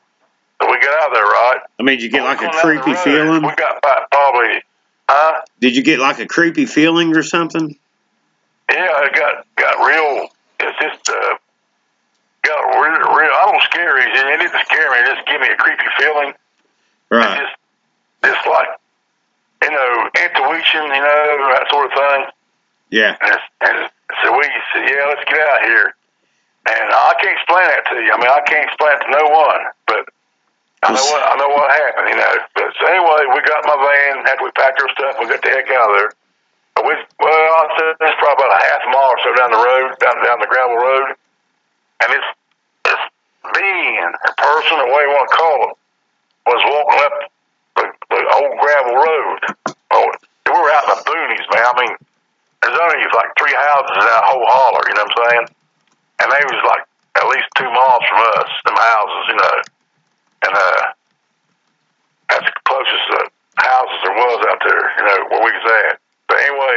So we got out of there, right? I mean, did you get like a creepy feeling? We got probably, Did you get like a creepy feeling or something? Yeah, it got real, it's just, got real, I don't scare you. It didn't scare me, it just gave me a creepy feeling. Right. It's like, you know, intuition, you know, that sort of thing. Yeah. And so we said, yeah, let's get out of here. And I can't explain that to you. I mean, I can't explain it to no one, but I know what happened, you know. But so anyway, we got in my van after we packed our stuff. We got the heck out of there. I said it's probably about a half mile or so down the road, down the gravel road. And this being, a person, or whatever you want to call it, was walking up the old gravel road. Oh, we were out in the boonies, man. I mean, there's only like 3 houses in that whole holler, you know what I'm saying? And they was like at least 2 miles from us, them houses, you know. And that's the closest houses there was out there, you know, where we was at. But anyway,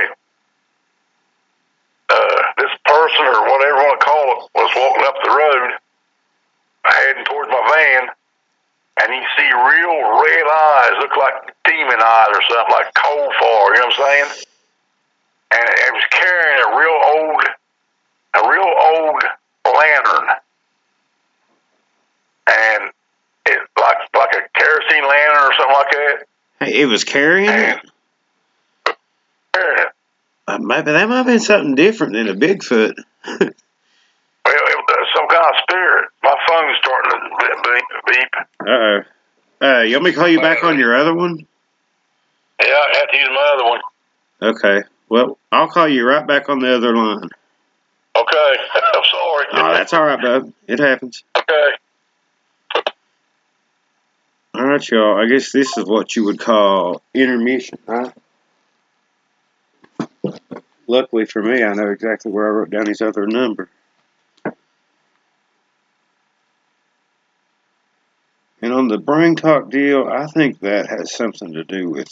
this person, or whatever you want to call it, was walking up the road, heading towards my van, and you see real red eyes, look like demon eyes or something, like coal fire, you know what I'm saying? And it was carrying a real old lantern. And it like a kerosene lantern or something like that. Hey, it was carrying it? Carrying it. Maybe that might have been something different than a Bigfoot. Well, it was some kind of spirit. My phone's starting to beep. Uh-oh. You want me to call you back on your other one? Yeah, I have to use my other one. Okay. Well, I'll call you right back on the other line. Okay. I'm sorry. Oh, that's all right, bub. It happens. Okay. All right, y'all. I guess this is what you would call intermission, huh? Luckily for me, I know exactly where I wrote down his other number. And on the brain talk deal, I think that has something to do with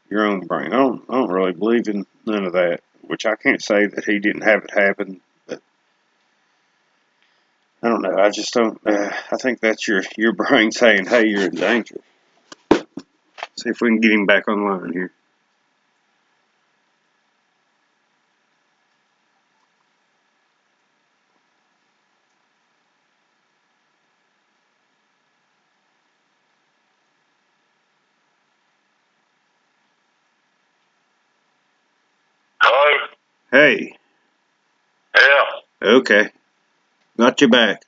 your own brain. I don't really believe in none of that, which I can't say that he didn't have it happen, but I don't know. I just don't. I think that's your brain saying, "Hey, you're in danger." See if we can get him back online here. Hello? Hey. Yeah. Okay. Got you back.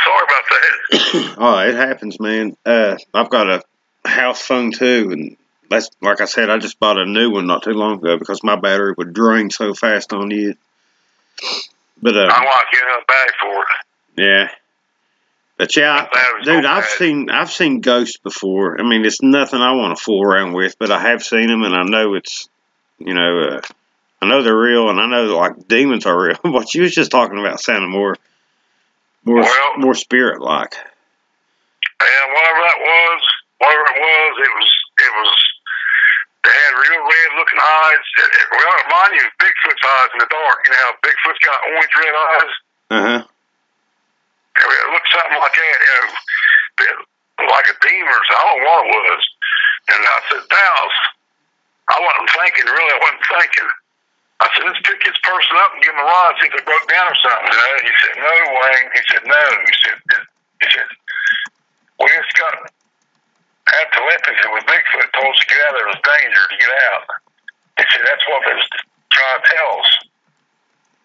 Sorry about that. Oh, it happens, man. I've got a house phone too, and that's like I said, I just bought a new one not too long ago because my battery would drain so fast on it. But I want to get a bag for it. Yeah. But yeah, dude, I've seen ghosts before. I mean, it's nothing I want to fool around with, but I have seen them, and I know it's, you know, I know they're real, and I know that, like, demons are real. What you was just talking about sounded more spirit like. And whatever it was. They had real red looking eyes. Well, mind you, Bigfoot's eyes in the dark. You know how Bigfoot's got orange red eyes. It looked something like that. You know, like a demon or something. I don't know what it was. And I said, Dallas, I wasn't thinking. Really, I wasn't thinking. I said, let's pick this person up and give him a ride, see if they broke down or something. You know? He said, no, Wayne. He said, no. He said, we just got had telepathy with Bigfoot. Told us to get out. There was danger to get out. He said, that's what they was trying to tell us.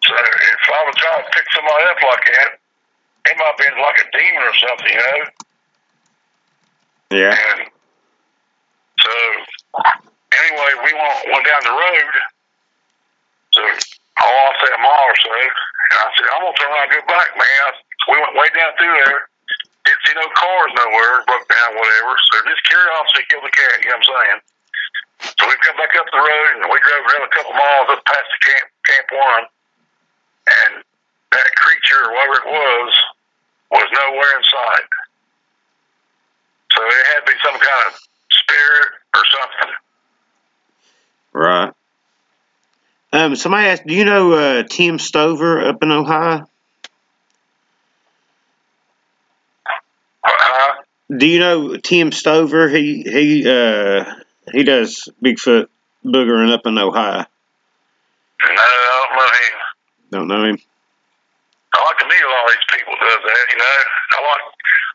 So if I was trying to pick somebody up like that, it might have been like a demon or something, you know? Yeah. And so anyway, we went down the road. So I'll say a mile or so. And I said, I'm going to turn around and go back, man. We went way down through there. Didn't see no cars nowhere. Broke down, whatever. So just curiosity killed the cat, you know what I'm saying? So we come back up the road, and we drove around a couple miles up past the camp one. And that creature, or whatever it was nowhere in sight. So it had to be some kind of spirit or something. Right. Somebody asked, do you know Tim Stover up in Ohio? Do you know Tim Stover? He does Bigfoot boogering up in Ohio. No, I don't know him. Don't know him? I like to meet a lot of these people that does that, you know.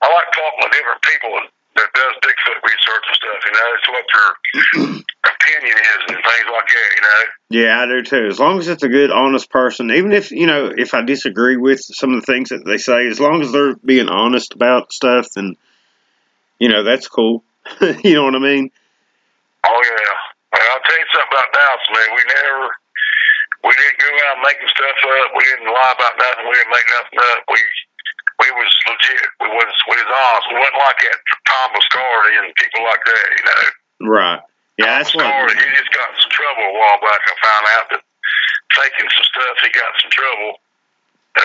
I like talking to different people that does Bigfoot research and stuff, you know. It's what their opinion is and things like that, you know. Yeah, I do too. As long as it's a good, honest person, even if, you know, if I disagree with some of the things that they say, as long as they're being honest about stuff, then, you know, that's cool. You know what I mean? Oh, yeah. Well, I'll tell you something about Dallas, man. We didn't go around making stuff up. We didn't lie about nothing. We didn't make nothing up. We was legit. We was honest. We wasn't like that Tom Biscardi and people like that, you know. Right. Yeah, that's what. He just got in some trouble a while back. I found out that taking some stuff, he got in some trouble a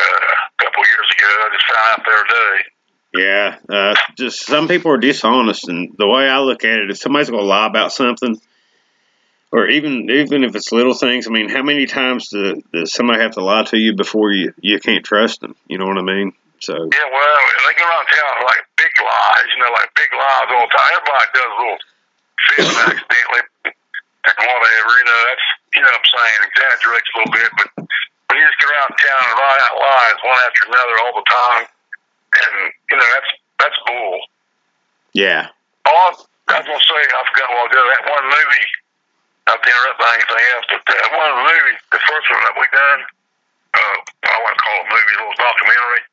couple years ago. I just found out the other day. Yeah, just some people are dishonest, and the way I look at it, if somebody's going to lie about something, or even if it's little things, I mean, how many times does somebody have to lie to you before you can't trust them? You know what I mean? So yeah, well, they go around telling like big lies, you know, like big lies all the time. Everybody does a little fib accidentally and whatever, you know. That's, you know what I'm saying, exaggerates a little bit, but when you just go around telling lies one after another all the time, and you know, that's bull. Yeah. Oh, I was gonna say, I forgot a while ago, that one movie. Not to interrupt by anything else, but that one movie, the first one that we done, I want to call it a movie, a little documentary.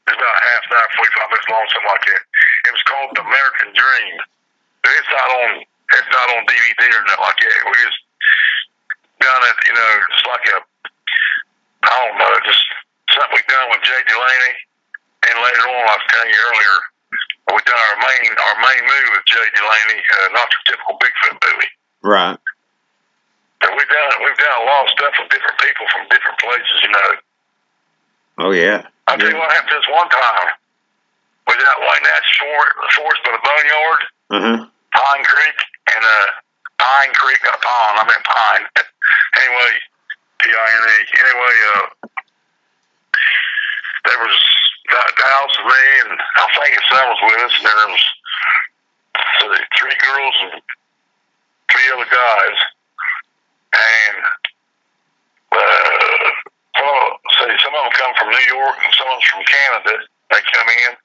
It's about a half an hour, 45 minutes long, something like that. It was called The American Dream. But it's not on DVD or nothing like that. We just done it, you know, just like I don't know, just something we done with Jay Delaney. And later on, I was telling you earlier, we done our main movie with Jay Delaney, not your typical Bigfoot movie. Right. And we've done a lot of stuff with different people from different places, you know. Oh yeah. I'll tell you what happened this one time. We was out like that forest by the boneyard, Pine Creek, and Pine Creek, not Pine, I meant Pine. Anyway, P-I-N-E. Anyway, there was Dallas and me, and I think his son was with us, and then there was 3 girls and 3 other guys. And some of them come from New York and some of them from Canada. They come in.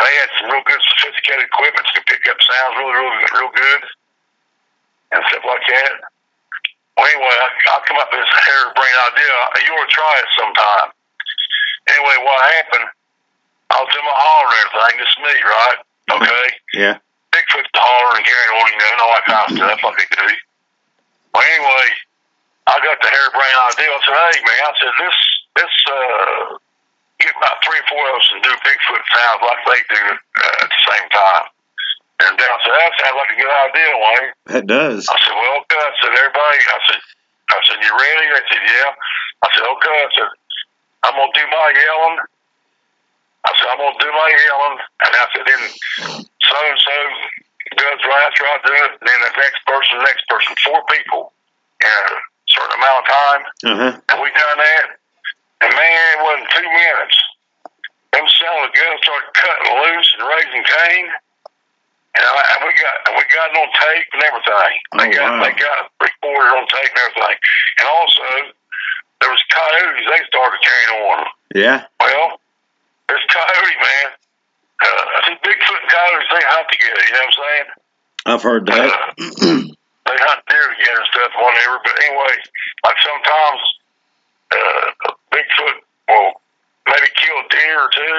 They had some real good sophisticated equipment to pick up sounds real good and stuff like that. Well, anyway, I come up with this harebrained idea. You ought to try it sometime. Anyway, what happened, I was in my hall and everything, just me, right? Okay? Yeah. Bigfoot hollering and carrying on, and all that kind of stuff like they do. Well, anyway, I got the harebrained idea. I said, hey, man, I said, let's get about 3 or 4 of us and do Bigfoot sounds like they do at the same time. And then I said, that sounds like a good idea, Wayne. It does. I said, well, okay. I said, everybody, I said, you ready? They said, yeah. I said, okay. I said, I'm going to do my yelling. I said, I'm going to do my yelling. And I said, then so-and-so does right after I do it. And then the next person, 4 people in a certain amount of time. And we done that. And, man, it wasn't 2 minutes. Them son of a gun started cutting loose and raising Cain. And we got it on tape and everything. They got it recorded on tape and everything. And also, there was coyotes. They started carrying on. Yeah. Well, this coyote, man. See, Bigfoot and coyotes, they hunt together. You know what I'm saying? I've heard that. They hunt deer together and stuff, whatever. But anyway, like sometimes Bigfoot will maybe kill a deer or two,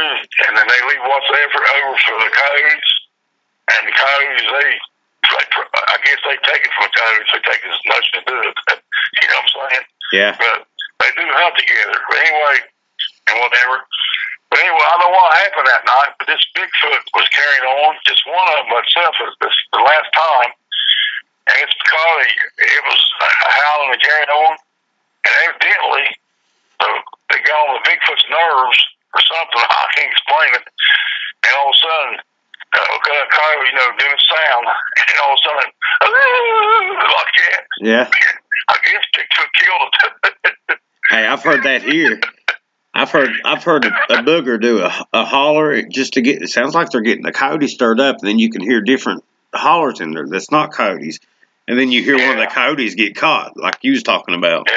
and then they leave what's effort over for the coyotes. And the coyotes, I guess they take it from the coyotes. They take it as much to do it. You know what I'm saying? Yeah. But they do hunt together. But anyway, and whatever. But anyway, I don't know what happened that night, but this Bigfoot was carrying on. Just one of them myself the last time. And it's because it was howling and carrying on. And evidently, they got on the Bigfoot's nerves or something. I can't explain it. And all of a sudden, a coyote, doing sound, and all of a sudden, like that. Yeah. I guess Bigfoot killed it. Hey, I've heard that here. I've heard a booger do a holler just to get. It sounds like they're getting the coyote stirred up, and then you can hear different hollers in there. That's not coyotes, and then you hear one of the coyotes get caught, like you was talking about.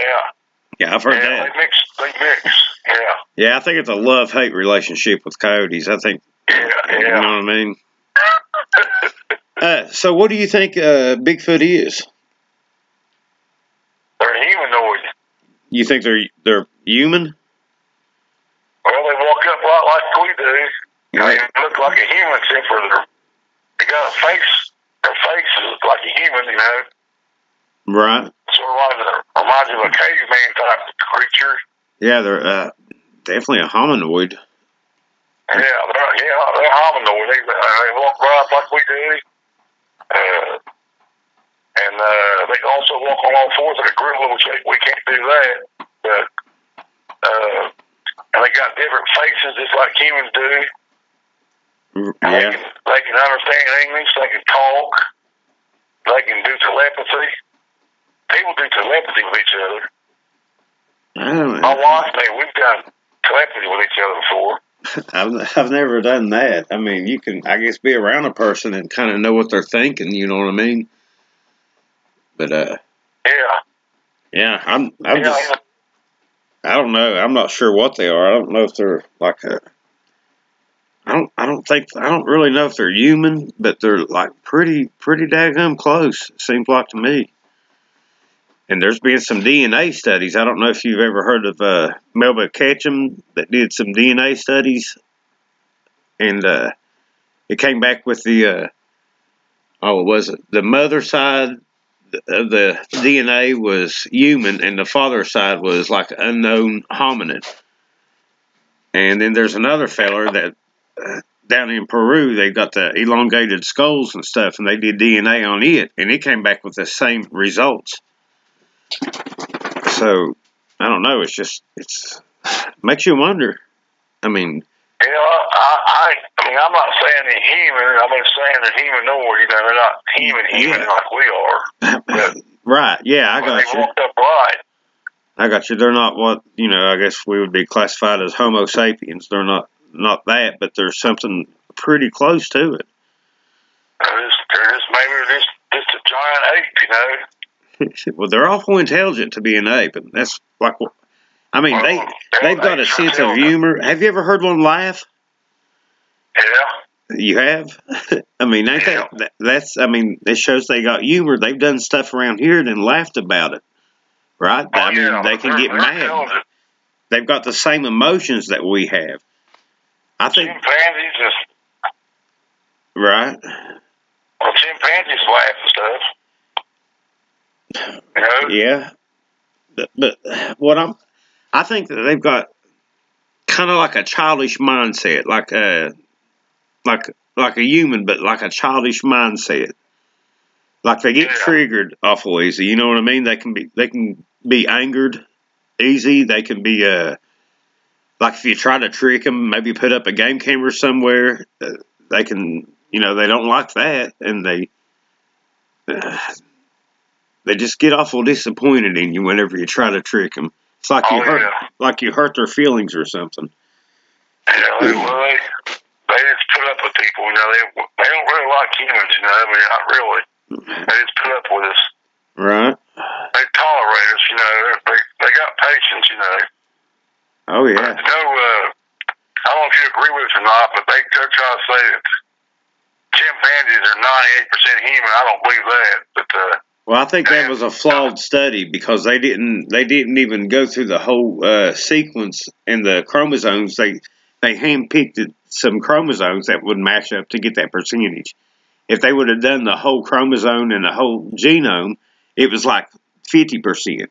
Yeah, I've heard that. They mix. Yeah. Yeah, I think it's a love-hate relationship with coyotes. I think. Yeah. You know what I mean? So what do you think Bigfoot is? They're humanoid. You think they're human? Well, they walk up a lot like we do. They look like a human, except for they got a face. Their face is like a human, Right. Sort of reminds you of a caveman type creature. Yeah, they're definitely a hominoid. Yeah, they're hominoid. They walk right up like we do. And they can also walk on all fours like a gorilla, which we can't do that. But and they got different faces just like humans do. Yeah. They can understand English. They can talk. They can do telepathy. People do telepathy with each other. My wife and me, we've done telepathy with each other before. I've never done that. I mean, you can, I guess, be around a person and kind of know what they're thinking. You know what I mean? But yeah, I'm just, I don't know. I'm not sure what they are. I don't know if they're like I don't really know if they're human, but they're like pretty daggum close. It seems like to me. And there's been some DNA studies. I don't know if you've ever heard of Melba Ketchum that did some DNA studies, and it came back with the the mother side of the DNA was human, and the father side was like unknown hominid. And then there's another feller that down in Peru, they got the elongated skulls and stuff, and they did DNA on it, and it came back with the same results. So, I don't know, it's makes you wonder. I mean, I mean, I'm not saying they're human, I'm just saying they're humanoid, they're not human like we are. But, right, yeah, I got you. They walked up right. I got you. They're not what, I guess we would be classified as Homo sapiens. They're not that, but there's something pretty close to it. Maybe just a giant ape, Well, they're awful intelligent to be an ape, and that's like, I mean, they've got a sense of humor. Have you ever heard one laugh? Yeah. You have? I mean, ain't that's, I mean, it shows they got humor. They've done stuff around here and laughed about it, right? Oh, I mean, they can get mad. Intelligent. They've got the same emotions that we have. I think. Chimpanzees just. Right. chimpanzees laugh and stuff. You know? Yeah. But I think that they've got kind of like a childish mindset, like a human, but like a childish mindset. Like they get triggered awful easy. You know what I mean? They can be angered easy. They can be like if you try to trick them, maybe put up a game camera somewhere. They can, you know, they don't like that, and they just get awful disappointed in you whenever you try to trick them. It's like you hurt their feelings or something. Yeah, they just put up with people. You know, they don't really like humans. You know, I mean, not really. They just put up with us. Right. They tolerate us. You know, they got patience. You know. Oh yeah. But, you know, I don't know if you agree with us or not, but they're trying to say that chimpanzees are 98% human. I don't believe that. But well, I think that was a flawed study because they didn't even go through the whole sequence and the chromosomes. They handpicked some chromosomes that would match up to get that percentage. If they would have done the whole chromosome and the whole genome, it was like 50%.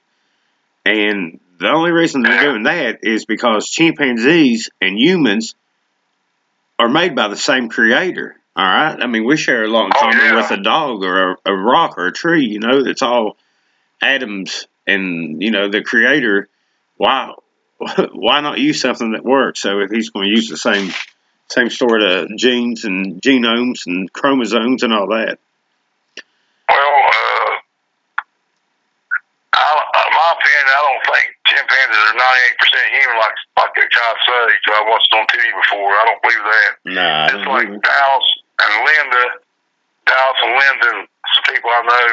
And the only reason they're doing that is because chimpanzees and humans are made by the same creator. All right? I mean, we share a lot in common with a dog or a rock or a tree. You know, it's all atoms. And, you know, the creator, why not use something that works? So if he's going to use the same sort of genes and genomes and chromosomes and all that. Well, my opinion, I don't think chimpanzees are 98% human like they're trying to say. So I watched it on TV before. I don't believe that. Nah. It's like Dallas and Linda, and some people I know,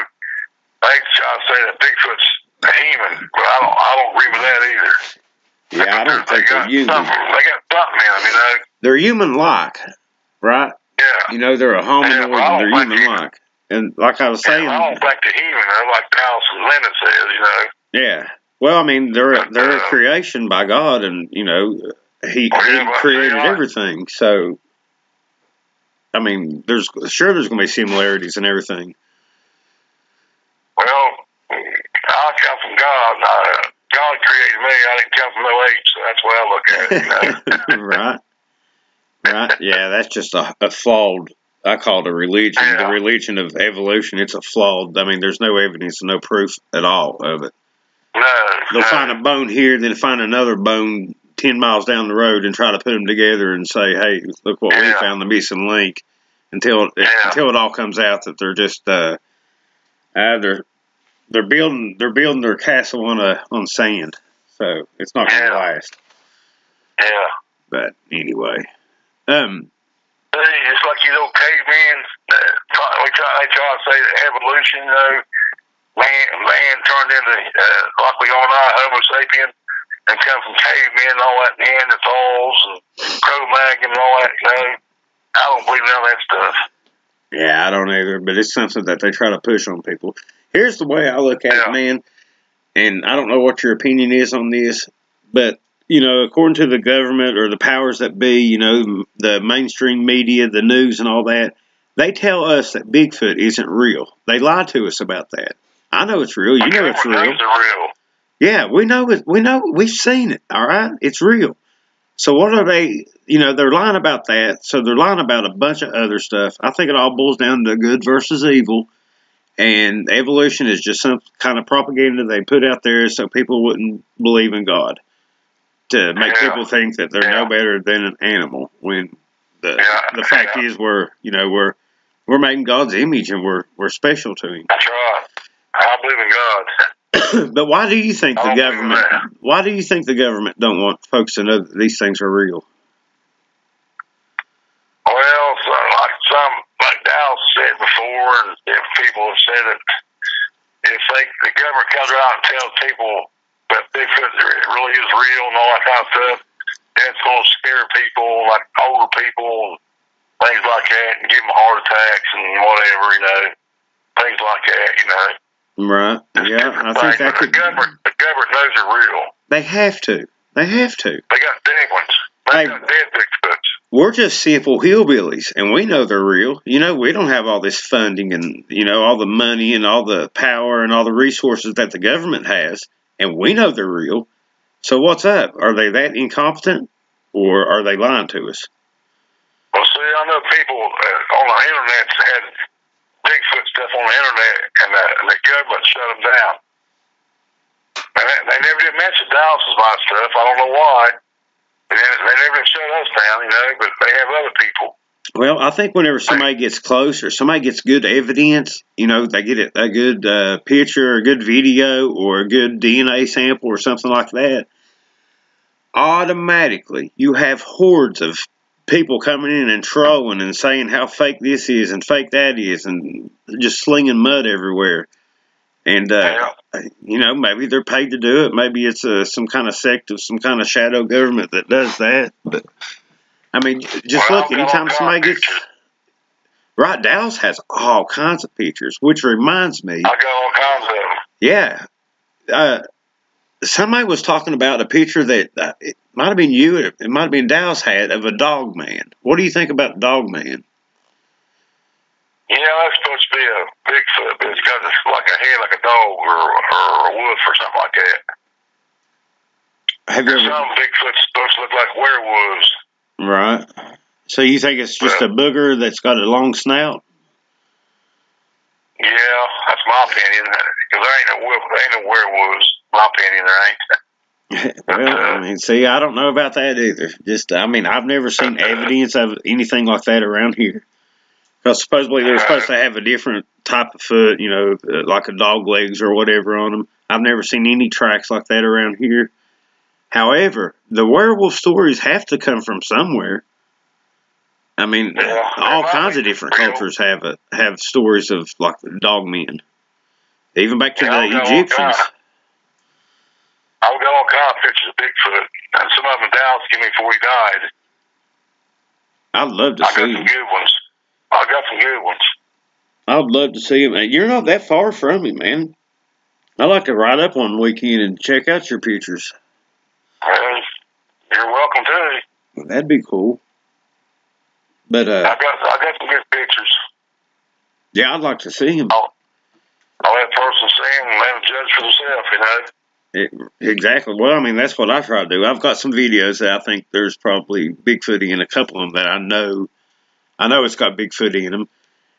they try to say that Bigfoot's a human, but I don't agree with that either. Yeah, I don't think they're human. They got something in them, you know. They're human-like, right? Yeah. You know, they're a hominoid and they're human-like. And like I was saying, I don't think they're human. They're like Dallas and Linda says, you know. Yeah. Well, I mean, they're a creation by God, and you know, He created everything. So, I mean, there's going to be similarities and everything. Well, I come from God. God created me. I didn't come from no ape, so that's the way I look at it. You know? Right. Yeah, that's just a flawed. I call it a religion. Yeah. The religion of evolution. It's a flawed. I mean, there's no evidence, no proof at all of it. They'll find a bone here, then find another bone 10 miles down the road and try to put them together and say, "Hey, look what we found, the missing link." Until it all comes out that they're just they're building their castle on sand, so it's not going to last. Yeah. But anyway, it's like cavemen. They try to say that evolution, man turned into like we are now, Homo sapien, and come from cavemen and all that, Neanderthals and Cro-Magnon and all that. I don't believe none of that stuff. Yeah, I don't either, but it's something that they try to push on people. Here's the way I look at it, man, and I don't know what your opinion is on this, but, you know, according to the government or the powers that be, you know, the mainstream media, the news and all that, they tell us that Bigfoot isn't real. They lie to us about that. I know it's real. You know it's real. Yeah, we know it. We know it. We've seen it, all right? It's real. So what are they, you know, they're lying about that. So they're lying about a bunch of other stuff. I think it all boils down to good versus evil. And evolution is just some kind of propaganda they put out there so people wouldn't believe in God. To make people think that they're no better than an animal. When the fact is we're made in God's image and we're special to Him. That's right. I believe in God. But why do you think the government? Why do you think the government don't want folks to know that these things are real? Well, like Dallas said before, and if people have said it, if the government comes around and tells people that Bigfoot really is real and all that kind of stuff, that's going to scare people, like older people, and things like that, and give them heart attacks and whatever, you know, things like that, you know. Right. Yeah, I think that could. The government knows they're real. They have to. They have to. They got dead ones. They got dead Bigfoots. we're just simple hillbillies, and we know they're real. You know, we don't have all this funding and, you know, all the money and all the power and all the resources that the government has, and we know they're real. So what's up? Are they that incompetent, or are they lying to us? Well, see, I know people on the internet had Bigfoot stuff on the internet, and the government shut them down. And they never did mention Dallas's my stuff. I don't know why. They never did shut us down, you know, but they have other people. Well, I think whenever somebody gets close or somebody gets good evidence, you know, they get a good picture, or a good video, or a good DNA sample or something like that, automatically you have hordes of people coming in and trolling and saying how fake this is and fake that is, and just slinging mud everywhere. And, you know, maybe they're paid to do it. Maybe it's some kind of sect of some kind of shadow government that does that. But, I mean, just look, anytime somebody gets... Right, Dallas has all kinds of pictures, which reminds me... I got all kinds of them. Yeah. Somebody was talking about a picture that it might have been you, it might have been Dallas had, of a dog man. What do you think about the dog man? You know, that's supposed to be a Bigfoot, but it's got like a head like a dog or a wolf or something like that. Some Bigfoot's supposed to look like werewolves. Right. So you think it's just a booger that's got a long snout? Yeah, that's my opinion. Because there ain't no werewolves. My opinion, there ain't. Well, I mean, see, I don't know about that either. Just, I mean, I've never seen evidence of anything like that around here. Because supposedly they're supposed to have a different type of foot, you know, like a dog legs or whatever on them. I've never seen any tracks like that around here. However, the werewolf stories have to come from somewhere. I mean, all kinds of different cultures have stories of, like, dog men. Even back to the Egyptians. I've got all kinds of pictures of Bigfoot. And some of them Dallas gave me before he died. I'd love to see them. I got some good ones. I got some good ones. I'd love to see him. You're not that far from me, man. I'd like to ride up one weekend and check out your pictures. You're welcome to. That'd be cool. But I got some good pictures. Yeah, I'd like to see him. I'll let a person see him and let him judge for themselves, you know. Exactly. Well, I mean, that's what I try to do. I've got some videos that I think there's probably Bigfoot in, a couple of them that I know it's got Bigfoot in them,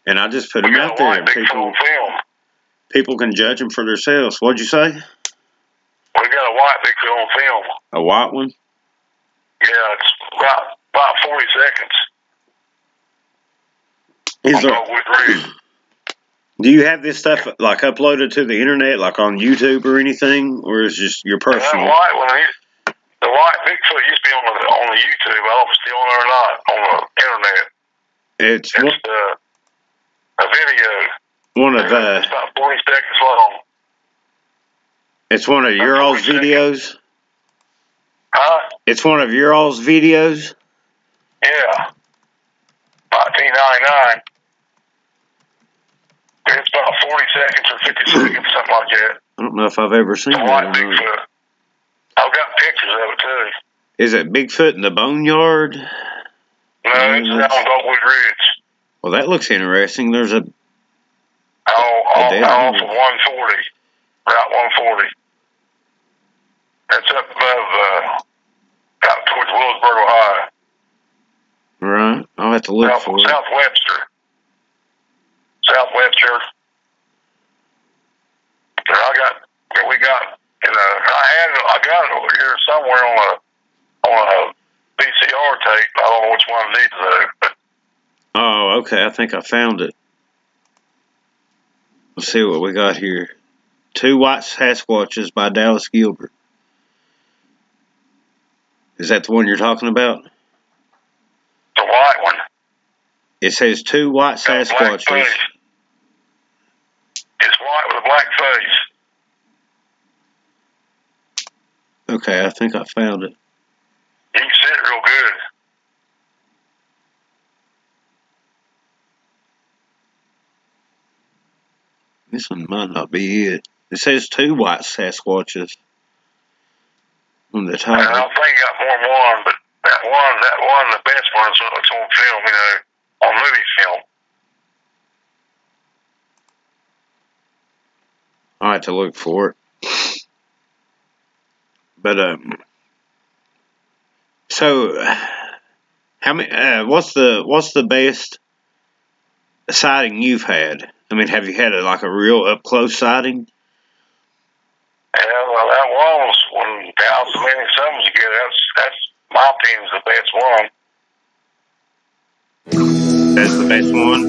and I just put them out there, and people can judge them for themselves. What'd you say? We got a white Bigfoot on film. A white one? Yeah, it's about 40 seconds. Do you have this stuff like uploaded to the internet, like on YouTube or anything, or is it just your personal? The white Bigfoot used to be on the YouTube. I don't know if it's still on there or not on the internet. It's a video. It's about 40 seconds long. It's one of your all's videos? Huh? It's one of your all's videos? Yeah. 1999. It's about 40 seconds or 50 seconds, something like that. I don't know if I've ever seen that. White Bigfoot. I've got pictures of it, too. Is it Bigfoot in the Boneyard? No, it's down on Dogwood Ridge. Well, that looks interesting. There's a... Off of 140. Route 140. That's up above, out towards Willisburg, Ohio. Right. I'll have to look for it. South Webster. I got it over here somewhere on a VCR tape. I don't know which one it is though. Oh, okay. I think I found it. Let's see what we got here. 2 White Sasquatches by Dallas Gilbert. Is that the one you're talking about? The white one. It says 2 White Sasquatches. It's white with a black face. Okay, I think I found it. You can see it real good. This one might not be it. It says 2 White Sasquatches on the top. I think I got more than one, but that one, the best one is on film, you know, on movie film. I have to look for it. But so how many? What's the best sighting you've had? I mean, have you had like a real up close sighting? Yeah, well, that one was when Dallas and Many Summers ago. That's my opinion's the best one. That's the best one.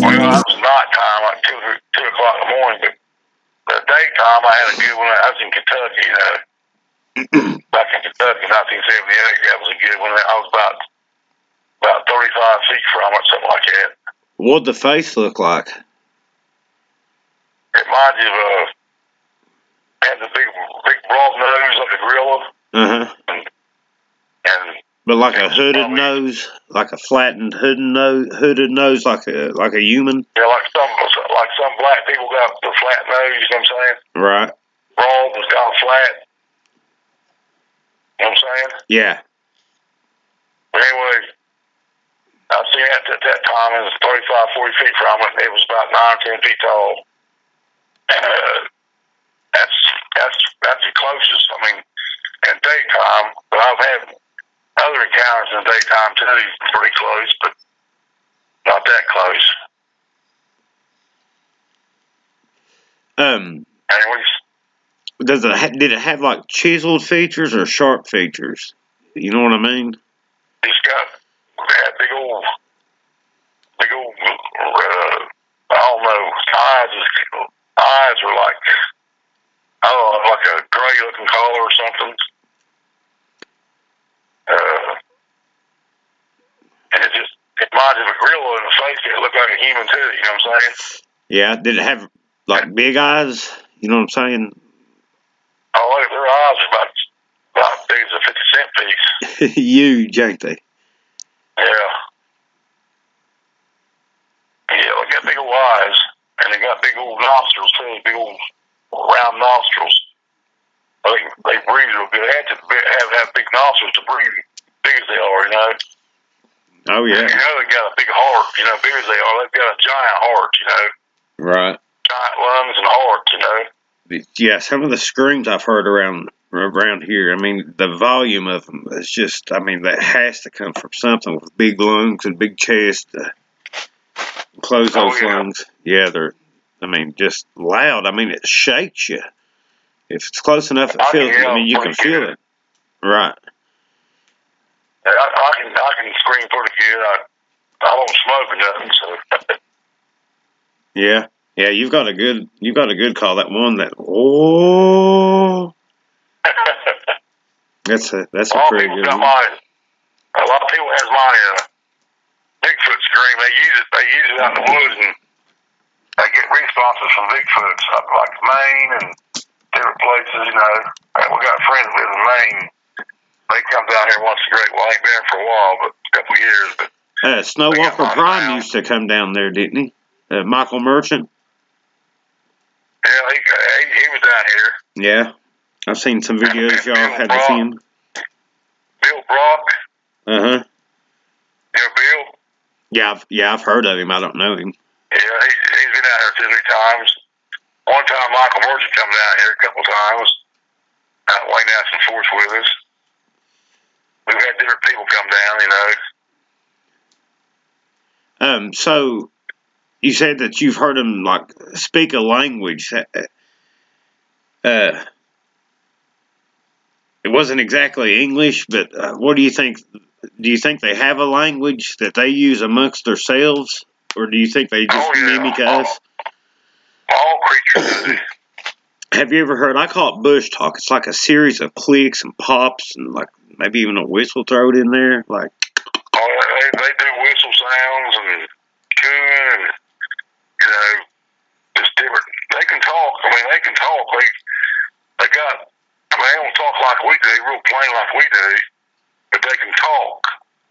Well, that was nighttime, like 2 o'clock in the morning, but the daytime I had a good one. I was in Kentucky, you know. Back in Kentucky, 1978, that was a good one. I was about 35 feet from it, something like that. What'd the face look like? It reminds you of had the big broad nose like a gorilla. And but like a hooded nose, like a flattened hooded nose, like a human. Yeah, like some black people got the flat nose. You know what I'm saying? Right. Broad was got flat. You know what I'm saying? Yeah. But anyway, I seen it at that time. It was 35, 40 feet from it. It was about 9 or 10 feet tall. That's the closest. I mean, in daytime, but I've had other encounters in the daytime too, pretty close, but not that close. Did it have like chiseled features or sharp features? You know what I mean? It had big old, I don't know, eyes were like, I don't know, like a gray looking color or something. And it reminds me of a gorilla in the face. It looked like a human too, you know what I'm saying? Yeah, did it have like big eyes? You know what I'm saying? Oh, their eyes are about as big as a 50-cent piece. Huge, ain't they? Yeah. Yeah, they got big old eyes, and they got big old nostrils too, big old round nostrils. They breathe real good. They have to have big nostrils to breathe, big as they are, you know. Oh yeah. You know they got a big heart, you know, big as they are. They've got a giant heart, you know. Right. Giant lungs and hearts, you know. Yeah, some of the screams I've heard around here, I mean, the volume of them is just, I mean, that has to come from something with big lungs and big chest. Close those lungs. Yeah, they're, I mean, just loud. I mean, it shakes you. If it's close enough, it feels, I mean, you can feel it. Right. I can scream pretty good. I don't smoke or nothing, so. Yeah. Yeah, you've got a good call. That one that that's a pretty good one. A lot of people has my Bigfoot scream. They use it out in the woods, and they get responses from Bigfoots up like Maine and different places. You know, we got friends that live in Maine. They come down here once a great while. Ain't been there for a while, but a couple of years. But Snowwalker Prime used to come down there, didn't he? Michael Merchant. Yeah, he was down here. Yeah, I've seen some videos y'all had to see him. Bill Brock. You know Bill? Yeah, I've heard of him. I don't know him. Yeah, he's been out here 2 or 3 times. One time Michael Merchant come down here a couple of times. Out Wayne National Force with us. We've had different people come down, you know. So you said that you've heard him like speak a language. It wasn't exactly English, but what do you think? Do you think they have a language that they use amongst themselves, or do you think they just mimic us? All creatures do. Have you ever heard? I call it bush talk. It's like a series of clicks and pops, and like maybe even a whistle thrown in there, like. Oh, they do whistle sounds and cooing, and you know, just different. They can talk. I mean, they can talk. They got. I mean, they don't talk like we do, real plain like we do, but they can talk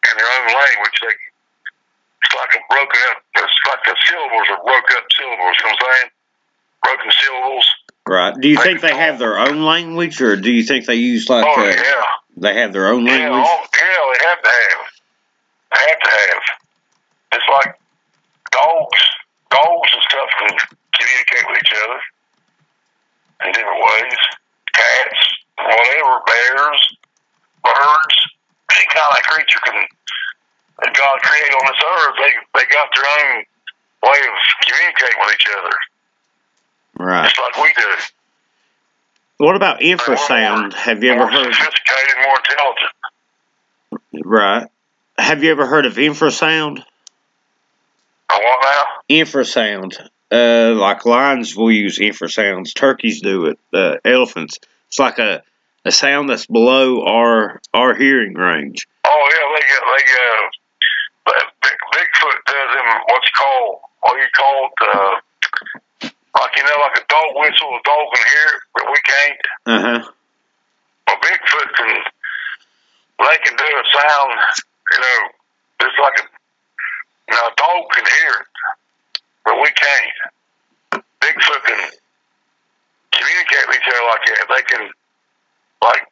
in their own language. It's like a broken up. It's like the syllables are broke up syllables. You know what I'm saying? Broken syllables. Right. Do you think they have their own language, or do you think they use like? Oh yeah. They have their own language? Yeah, they have to have. They have to have. It's like dogs and stuff can communicate with each other in different ways. Cats, whatever, bears, birds, any kind of creature that God created on this earth, they got their own way of communicating with each other. Right. Just like we do. What about infrasound? Have you ever heard? More sophisticated, more intelligent. Right. Have you ever heard of infrasound? What now? Infrasound. Like lions will use infrasounds. Turkeys do it. Elephants. It's like a sound that's below our hearing range. Oh yeah, Bigfoot does them what you call like a dog whistle. A dog can hear it, but we can't. Well, Bigfoot they can do a sound. It's like a dog can hear it, but we can't. Bigfoot can communicate with each other like that. They can, like,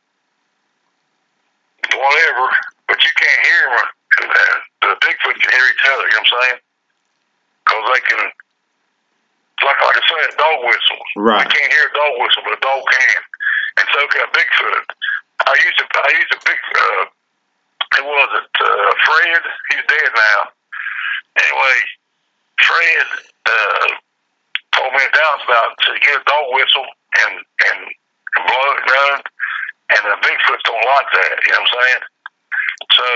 whatever, but you can't hear them. The Bigfoot can hear each other, you know what I'm saying? Because they can, like I said, a dog whistle. Right. We can't hear a dog whistle, but a dog can. And so can a Bigfoot. I used a big, who was it? Fred? He's dead now. Anyway, Fred told me in Dallas about to get a dog whistle and blow it and run, and the Bigfoots don't like that, you know what I'm saying? So,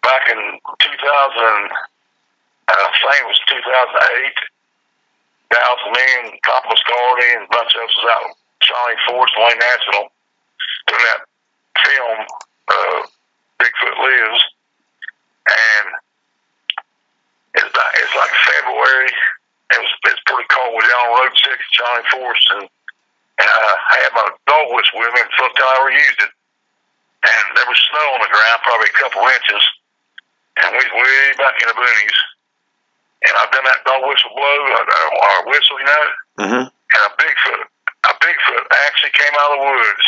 back in 2000, I think it was 2008, Dallas, me and Tom Muscardi and a bunch of us was out Shawnee Forest, Wayne National, doing that film, Bigfoot Lives, and it's like February. It's pretty cold. We're down on Road 6 at Shawnee Forest, and I had my dog whistle with me. The first time I ever used it, and there was snow on the ground, probably a couple inches, and we was way back in the boonies. And I've done that dog whistle blow, or whistle, And a Bigfoot actually came out of the woods.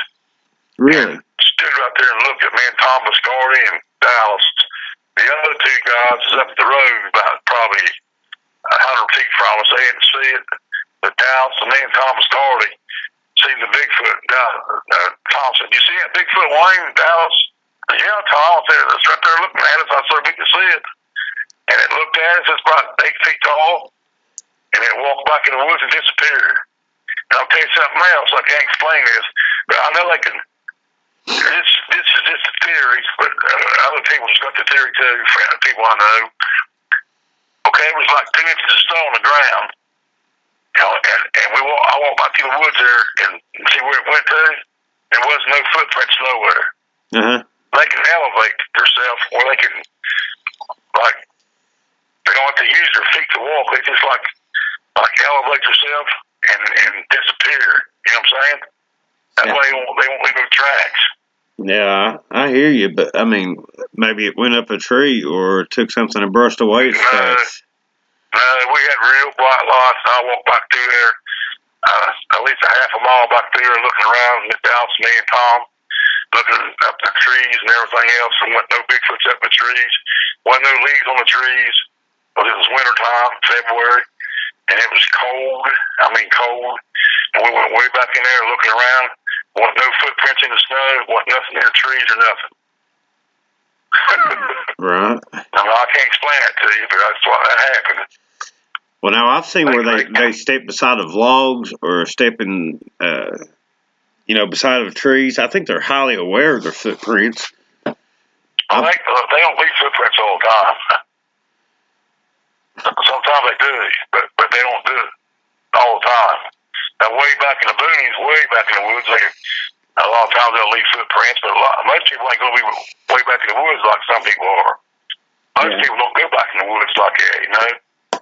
Really? And stood right there and looked at me and Tom Muscardi and Dallas. The other two guys is up the road about probably 100 feet from us. They didn't see it. But Dallas and me and Tom Muscardi seen the Bigfoot. Tom said, "You see that Bigfoot, Wayne?" Dallas? "Yeah, Tom." I said, "It's right there looking at us." I said, "We can see it." And it looked at us. It's about 8 feet tall. And it walked back in the woods and disappeared. And I'll tell you something else. I can't explain this, but I know they can. This is just a theory, but other people just got the theory too. People I know. Okay, it was like 2 inches of snow on the ground. And I walked back through the woods there and see where it went to. There was no footprints nowhere. They can elevate themselves, or they can, like, they don't have to use their feet to walk. They just like elevate themselves and disappear. You know what I'm saying? That way they won't leave no tracks. Yeah, I hear you, but I mean, maybe it went up a tree or took something and brushed away its tracks. No, we had real bright lights. I walked back through there, at least a half a mile back through there, looking around. Miss Dallas, me and Tom, looking up the trees and everything else. And no Bigfoots up the trees. Wasn't no leaves on the trees. But it was winter time, February, and it was cold. I mean, cold. And we went way back in there looking around. Wasn't no footprints in the snow. Wasn't nothing in the trees or nothing. Right. I mean, I can't explain that to you, but that's why that happened. Well, now I've seen where they step beside of logs or stepping, beside of trees. I think they're highly aware of their footprints. They don't leave footprints all the time. Sometimes they do, but they don't do it all the time. Now, way back in the boonies, way back in the woods, a lot of times they'll leave footprints, but most people ain't going to be way back in the woods like some people are. Most people don't go back in the woods like that,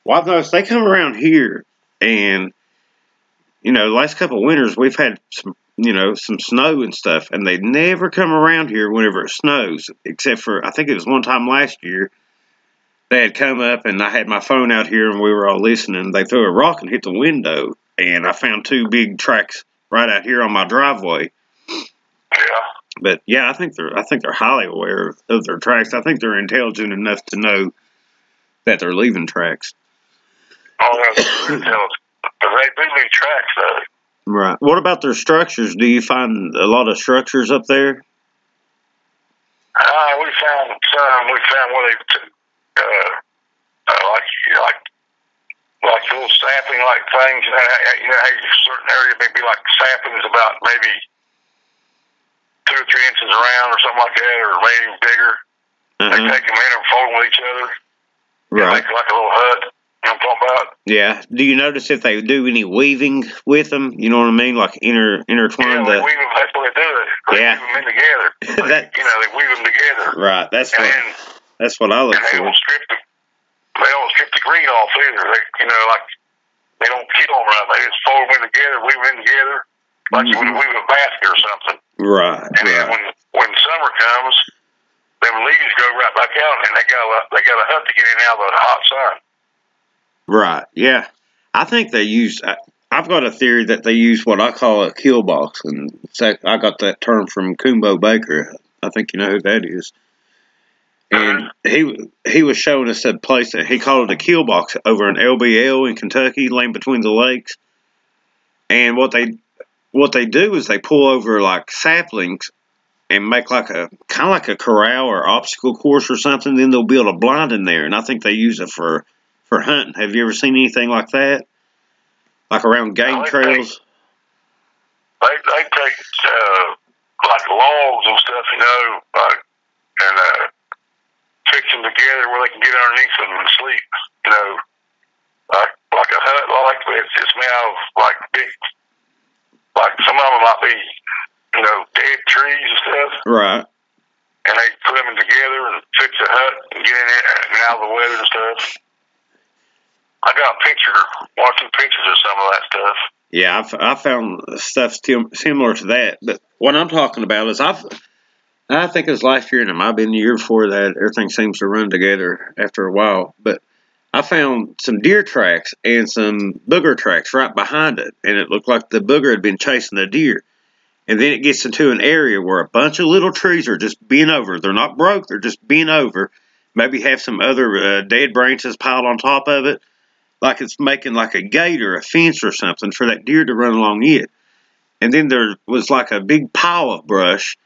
Well, I've noticed they come around here, and, the last couple of winters, we've had some snow and stuff, and they never come around here whenever it snows, except for, I think it was one time last year. They had come up, and I had my phone out here, and we were all listening. They threw a rock and hit the window, and I found 2 big tracks right out here on my driveway. Yeah. But yeah, I think they're highly aware of their tracks. I think they're intelligent enough to know that they're leaving tracks. Oh, they're intelligent. But they do leave tracks, though. Right. What about their structures? Do you find a lot of structures up there? We found some. We found where they took, like little sapling like things. You know how a certain area may be like saplings about maybe 2 or 3 inches around or something like that, or maybe bigger. They take them in and fold them with each other. Right. Make like a little hut. You know what I'm talking about? Yeah. Do you notice if they do any weaving with them? You know what I mean? Like intertwine Yeah, they weave them. That's what they do. They weave them in together. They weave them together. Right. That's what I look for. for. They don't strip the green off either. They don't kill them right. They just fold them in together, weave them in together, like you would weave a basket or something. Right. And then when summer comes, them leaves go right back out, and they got a hut to get in out of the hot sun. Right. Yeah. I think they use. I've got a theory that they use what I call a kill box, and I got that term from Kumbo Baker. I think you know who that is. And he was showing us a place that he called it a kill box over in LBL in Kentucky, laying between the lakes. And what they do is they pull over like saplings and make like a kind of like a corral or obstacle course or something. Then they'll build a blind in there, and I think they use it for hunting. Have you ever seen anything like that? Like around game trails? They take like logs and stuff, and fix them together where they can get underneath them and sleep. Like a hut, like it's made out of like big, like some of them might be, dead trees and stuff. Right. And they put them together and fix a hut and get in it and out of the weather and stuff. I got a picture, 1 or 2 pictures of some of that stuff. Yeah, I found stuff similar to that. But what I'm talking about is I think it was last year, and it might have been the year before that. Everything seems to run together after a while. But I found some deer tracks and some booger tracks right behind it. And it looked like the booger had been chasing the deer. And then it gets into an area where a bunch of little trees are just bent over. They're not broke. They're just bent over. Maybe have some other dead branches piled on top of it. Like it's making like a gate or a fence or something for that deer to run along it. And then there was like a big pile of brush.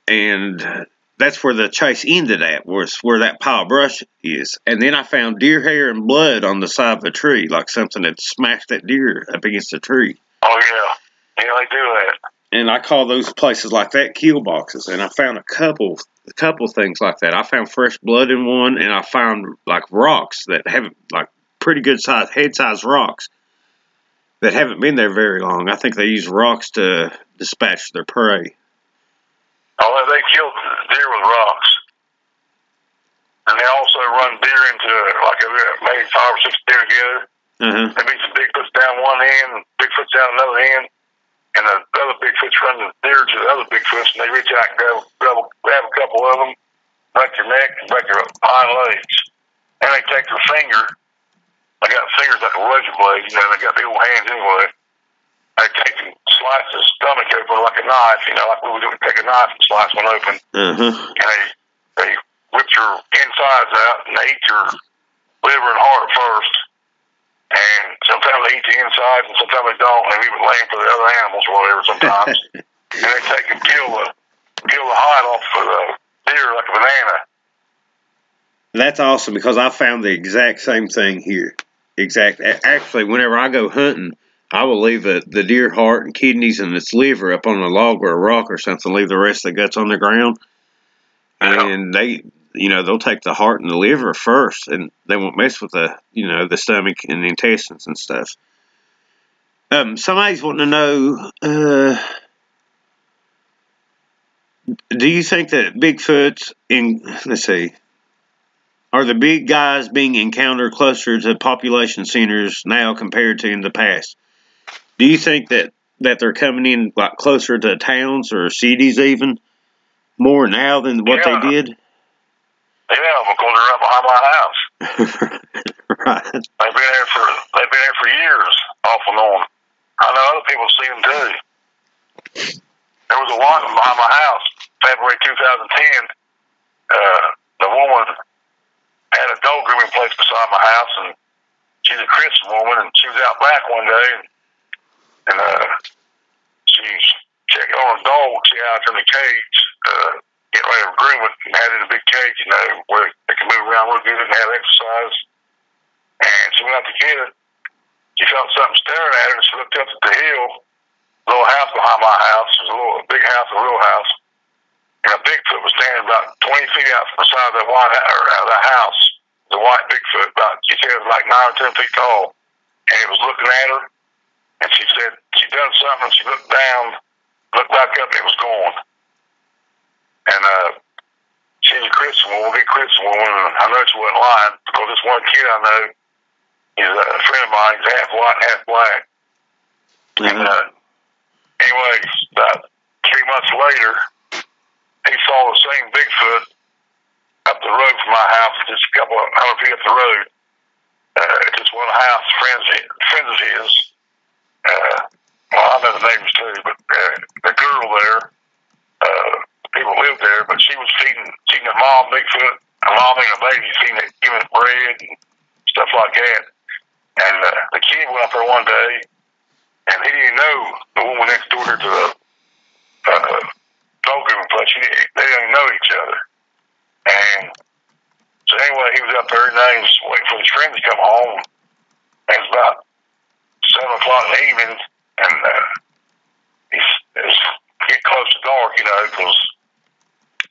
And that's where the chase ended at, was where that pile of brush is. And then I found deer hair and blood on the side of a tree, like something had smashed that deer up against a tree. Oh, yeah. Yeah, they do that. And I call those places like that kill boxes. And I found a couple things like that. I found fresh blood in one, and I found like rocks that haven't, like pretty good size, head size rocks that haven't been there very long. I think they use rocks to dispatch their prey. Oh, they kill deer with rocks. And they also run deer into maybe 5 or 6 deer together. They meet some Bigfoots down one end, Bigfoots down another end, and the other Bigfoots run the deer to the other Bigfoots, and they reach out and grab a couple of them, break their neck, and break their hind legs. And they take their finger. They got fingers like a razor blade, they got big old hands anyway. They take and slice his stomach open like a knife, like we would take a knife and slice one open. And they rip your insides out, and they eat your liver and heart first. And sometimes they eat the insides, and sometimes they don't. They leave it laying for the other animals or whatever sometimes. And they take and peel the hide off of the deer like a banana. That's awesome, because I found the exact same thing here. Actually, whenever I go hunting, I will leave the deer heart and kidneys and its liver up on a log or a rock or something. Leave the rest of the guts on the ground, and they'll take the heart and the liver first, and they won't mess with the stomach and the intestines and stuff. Somebody's wanting to know, do you think that Bigfoots are the big guys being encountered closer to population centers now compared to in the past? Do you think that they're coming in like closer to towns or cities even more now than what they did? Yeah, because they're right behind my house. Right. They've been there for years, off and on. I know other people see them too. there was a lot behind my house. February 2010, the woman had a dog grooming place beside my house, and she's a Christian woman, and she was out back one day, and she checked on a dog. She had it in the cage, getting ready to groom it, and had it in a big cage, you know, where they can move around real good and have exercise. And she went out to get it. She felt something staring at her, and she looked up at the hill, little house behind my house. It was a big house, a real house. And a Bigfoot was standing about 20 feet out from the side of the house. The white Bigfoot, she said it was like 9 or 10 feet tall. And it was looking at her. And she said she'd done something. And she looked down, looked back up, and it was gone. And she's a Christian woman, big Christian woman. And I know she wasn't lying, because this one kid I know, he's a friend of mine. He's half white and half black. And anyway, about 3 months later, he saw the same Bigfoot up the road from my house, just a couple of 100 feet up the road. Just one house, friends of his. Well, I know the names too, but the girl there, people lived there, but she was feeding the mom Bigfoot, a mom and a baby, giving it bread and stuff like that. And the kid went up there one day, and he didn't know the woman next door to the dog grooming place. They didn't know each other. And so anyway, he was up there, and he was waiting for his friends to come home. And it was about 7 o'clock in the evening, and it was getting close to dark, you know, because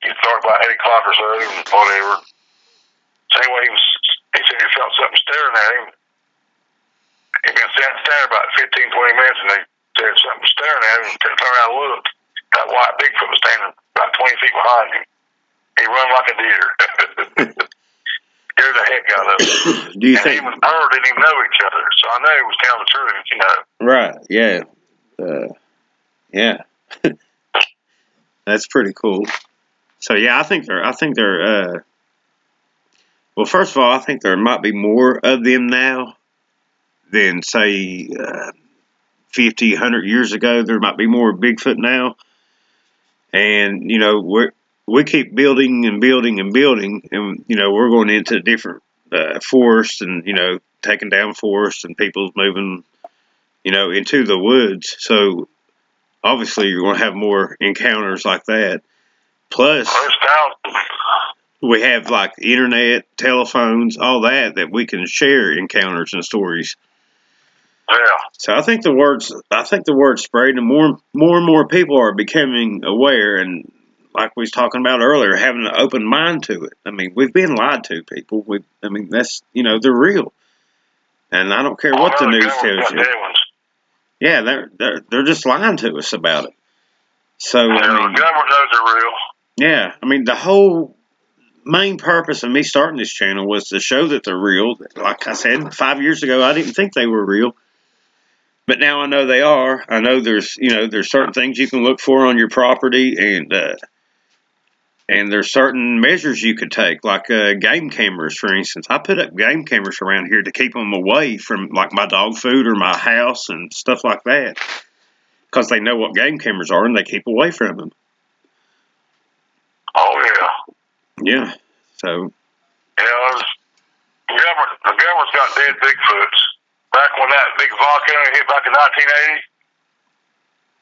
it started about 8 o'clock or so, and whatever. So anyway, he said he felt something staring at him. He'd been standing about 15, 20 minutes, and they said something staring at him, and turned around and looked. That white Bigfoot was standing about 20 feet behind him. He run like a deer. Scared the heck out of him. Do you think him and her didn't even know each other, so I know he was telling the truth, you know. Right, yeah. Yeah. That's pretty cool. So yeah, I think they're well, first of all, I think there might be more of them now than, say, 50, 100 years ago. There might be more Bigfoot now. And, you know, we keep building and building and building, and, you know, we're going into different forests and, you know, taking down forests, and people's moving, you know, into the woods. So obviously you're going to have more encounters like that. Plus, we have like internet, telephones, all that we can share encounters and stories. Yeah. So I think the word's spreading, and more and more people are becoming aware, and like we was talking about earlier, having an open mind to it. I mean, we've been lied to, people. I mean, that's, you know, they're real, and I don't care what the news tells you. Yeah, they're just lying to us about it. So I mean, the government knows they're real. Yeah, I mean, the whole main purpose of me starting this channel was to show that they're real. Like I said, 5 years ago, I didn't think they were real. But now I know they are. I know there's certain things you can look for on your property, and there's certain measures you could take, like game cameras, for instance. I put up game cameras around here to keep them away from, like, my dog food or my house and stuff like that, because they know what game cameras are, and they keep away from them. Oh, yeah. Yeah, so. Yeah, the government's got dead Bigfoots. Back when that big volcano hit back in 1980,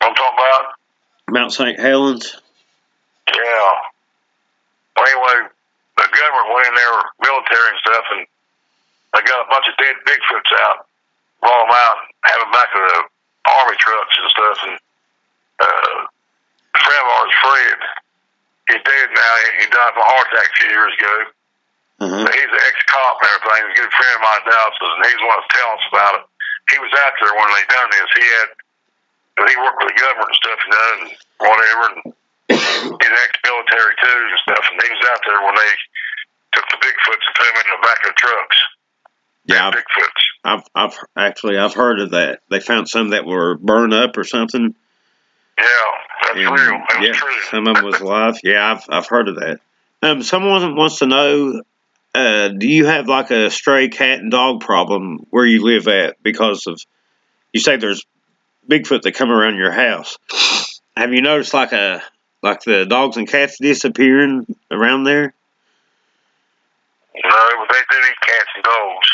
I'm talking about? Mount St. Helens? Yeah. Well, anyway, the government went in there, military and stuff, and they got a bunch of dead Bigfoots out, brought them out, have them back in the army trucks and stuff, and a friend of ours, Fred, he's dead now. He died from a heart attack a few years ago. But he's an ex-cop and everything. He's a good friend of mine in Dallas, and he's the one that's telling us about it. He was out there when they done this. He worked for the government and stuff, you know, and whatever. And he's ex-military too and stuff. And he was out there when they took the Bigfoots and put them in the back of the trucks. Yeah, Bigfoots. I've heard of that. They found some that were burned up or something. Yeah, that's real. That's true. Some of them was alive. Yeah, I've heard of that. Someone wants to know, do you have like a stray cat and dog problem where you live at, because of, you say there's Bigfoot that come around your house? Have you noticed like the dogs and cats disappearing around there? No, but they do eat cats and dogs.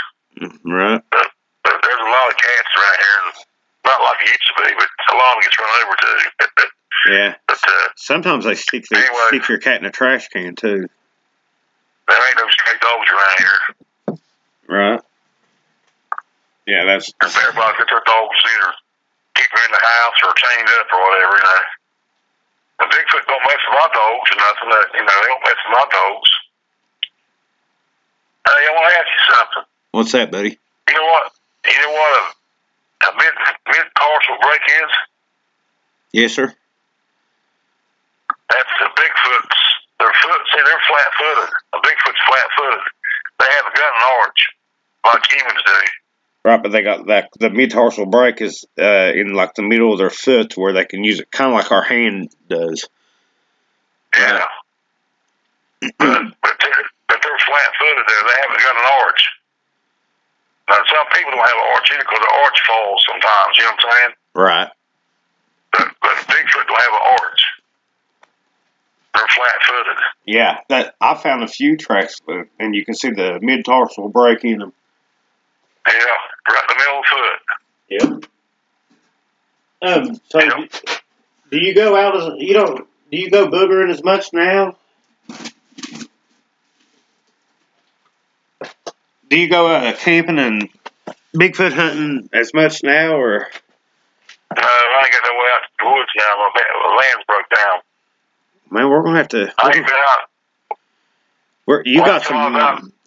Right. But there's a lot of cats around here. Not like it used to be, but a lot of them gets run over too. Yeah. But sometimes they stick your cat in a trash can too. There ain't no stray dogs around here. Right. Yeah, that's. Everybody gets their dogs either keep them in the house or chained up or whatever, you know. The Bigfoot don't mess with my dogs or nothing. You know, they don't mess with my dogs. Hey, I want to ask you something. What's that, buddy? You know what? You know what a mid-tarsal break is? Yes, sir. That's the Bigfoot's. They're flat-footed. A Bigfoot's flat-footed. They haven't got an arch like humans do. Right, but they got that. The mid-tarsal break is in like the middle of their foot, where they can use it, kind of like our hand does. Yeah. Right. but they're flat-footed there. They haven't got an arch. Now, some people don't have an arch either because the arch falls sometimes. You know what I'm saying? Right. But Bigfoot don't have an arch. They're flat-footed. Yeah, I found a few tracks, and you can see the mid-tarsal break in them. Yeah, right in the middle of the foot. Yep. So yep. Do you go out as do you go boogering as much now? Do you go camping and Bigfoot hunting as much now, or? No, I ain't got no way out to the woods now. My land's broke down. Man, we're gonna have to. I ain't been out.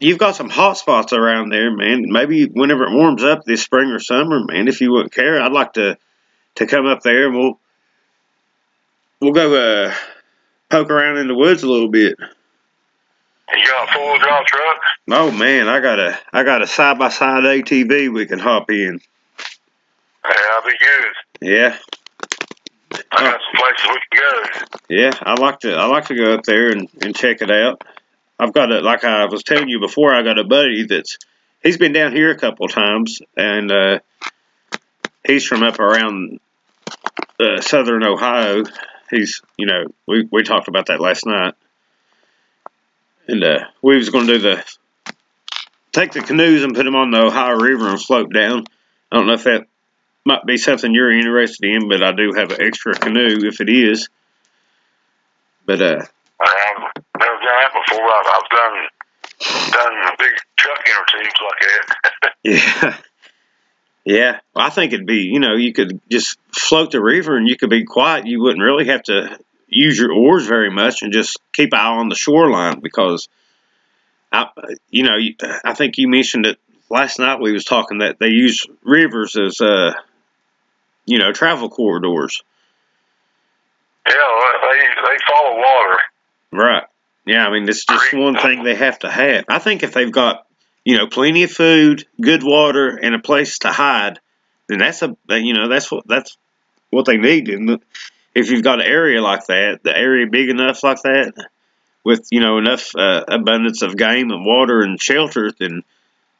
You've got some hot spots around there, man. Maybe whenever it warms up this spring or summer, man, if you wouldn't care, I'd like to come up there and we'll go poke around in the woods a little bit. You got a 4-wheel drive truck? Oh man, I got a side-by-side ATV we can hop in. Yeah, that'll be good. Yeah. I got some places we can go. Yeah, I like to go up there and check it out. I've got like I was telling you before, I got a buddy he's been down here a couple of times, and he's from up around southern Ohio. He's, we talked about that last night, and we was going to take the canoes and put them on the Ohio River and float down. I don't know if that might be something you're interested in, but I do have an extra canoe if it is. But I've never done that before. I've done big truck intertubes like that. Yeah. Yeah. Well, I think it'd be, you could just float the river and you could be quiet. You wouldn't really have to use your oars very much and just keep an eye on the shoreline, because, I think you mentioned it last night. We was talking that they use rivers as, travel corridors. Yeah, they follow water. Right. Yeah, I mean, it's just one thing they have to have. I think if they've got, plenty of food, good water, and a place to hide, then that's what they need. And if you've got an area like that, the area big enough like that, with, enough abundance of game and water and shelter, then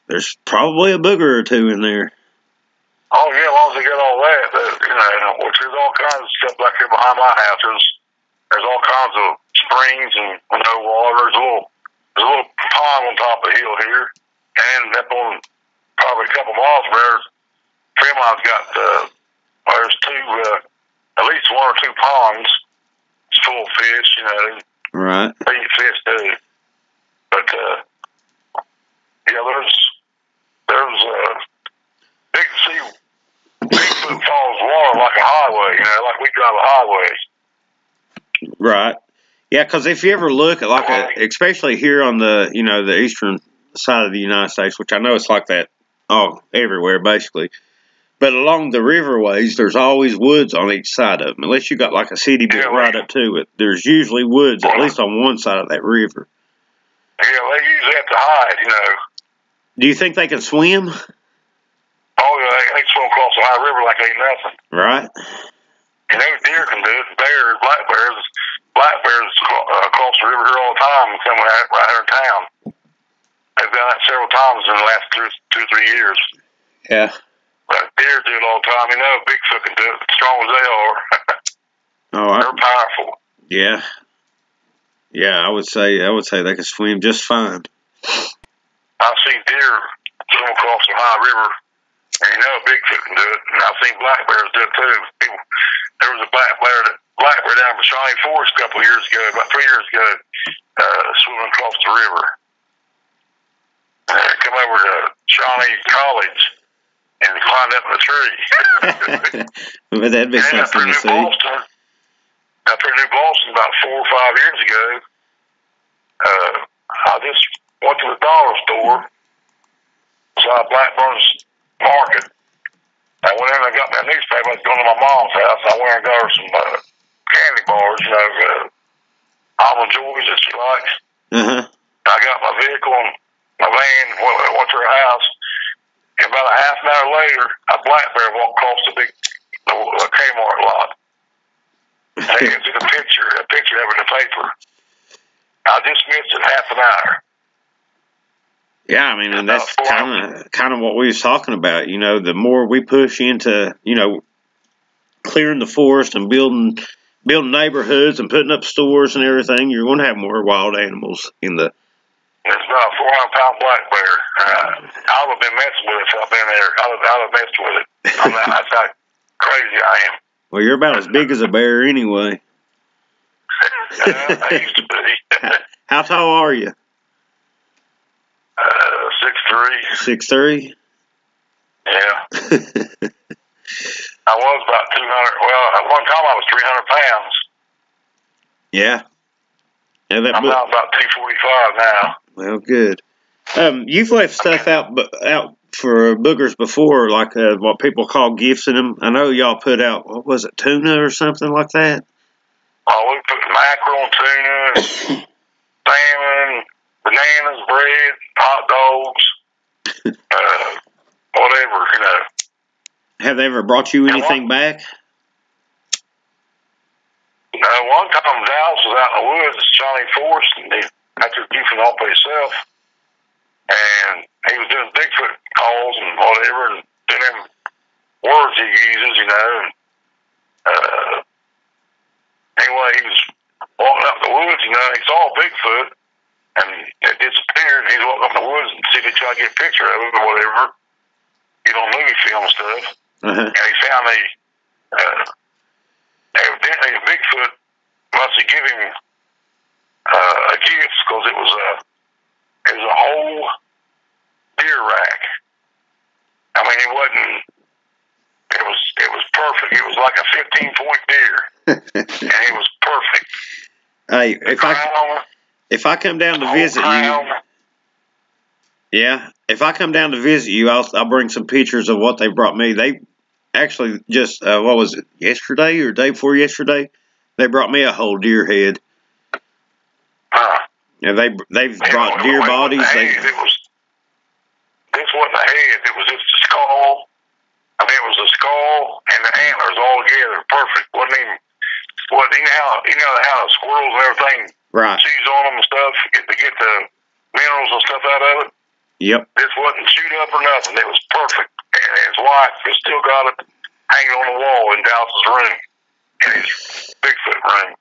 there's probably a booger or two in there. Oh, yeah, as long as they get all that, which there's all kinds of stuff back here behind my house. There's all kinds of springs and water. There's a little pond on top of the hill here, and up on probably a couple miles from there, Fremont's got there's at least one or two ponds full of fish. Right. They eat fish too, but there's Bigfoot follows water like a highway. Like we drive a highway. Right. Yeah, because if you ever look at especially here on the the eastern side of the United States, which I know it's like that everywhere basically, but along the riverways, there's always woods on each side of them. Unless you got like a city built right up to it, there's usually woods at least on one side of that river. Yeah, they usually have to hide. Do you think they can swim? Oh yeah, they swim across the high river like ain't nothing. Right. And deer can do it. Bears, black bears cross the river here all the time and come right here in town. They've done that several times in the last 2 or 3 years. Yeah. But deer do it all the time. Bigfoot can do it as strong as they are. Oh, They're powerful. yeah. Yeah, I would say they could swim just fine. I've seen deer swim across the high river, and you know a bigfoot can do it. And I've seen black bears do it too. There was a black bear down in Shawnee Forest a couple of years ago, about 3 years ago, swimming across the river. Come over to Shawnee College and climbed up in a tree. But that'd be and something to see. After New Boston about 4 or 5 years ago, I just went to the dollar store beside Blackburn's Market. I went in and got me a newspaper. I was going to my mom's house. I went and got her some candy bars, almond joys that she likes. Uh-huh. I got my vehicle and my van, went to her house. And about a half an hour later, a black bear walked across the Kmart lot. They can see a picture of it in the paper. I just missed it half an hour. Yeah, I mean, and that's kind of what we was talking about. The more we push into, clearing the forest and building neighborhoods and putting up stores and everything, you're going to have more wild animals in the. It's about a 400-pound black bear. I would have been messing with it if I've been there. I would have messed with it. That's how crazy I am. Well, you're about as big as a bear anyway. I used to be. How tall are you? 6'3". 6'3"? Yeah. I was about 200. Well, at one time I was 300 pounds. Yeah. I'm now about 245 now. Well, good. You've left stuff out for boogers before, like what people call gifts in them. I know y'all put out, what was it, tuna or something like that? Oh, we put mackerel and tuna, salmon, bananas, bread, hot dogs, whatever, Have they ever brought you anything back? One time Dallas was out in the woods at Shawnee Forest, and after goofing off by himself, and he was doing Bigfoot calls and whatever, and doing them words he uses, and anyway, he was walking up the woods, he saw a Bigfoot, and it disappeared, and he's walking up the woods and see if he tried to get a picture of it or whatever, movie film stuff, and he found evidently a Bigfoot must have given him a gift, because it was a whole deer rack. I mean, it was perfect. It was like a 15-point deer, and it was perfect. Hey, if I come down to visit you, yeah, if I come down to visit you, I'll bring some pictures of what they brought me. They actually just what was it, yesterday or day before yesterday? They brought me a whole deer head. Yeah, they've brought deer bodies. This wasn't a head. It was just a skull. I mean, it was a skull and the antlers all together, perfect. You know how the squirrels and everything chews on them and stuff to get the minerals and stuff out of it. Yep. This wasn't chewed up or nothing. It was perfect. And his wife has still got it hanging on the wall in Dallas's room, in his Bigfoot room.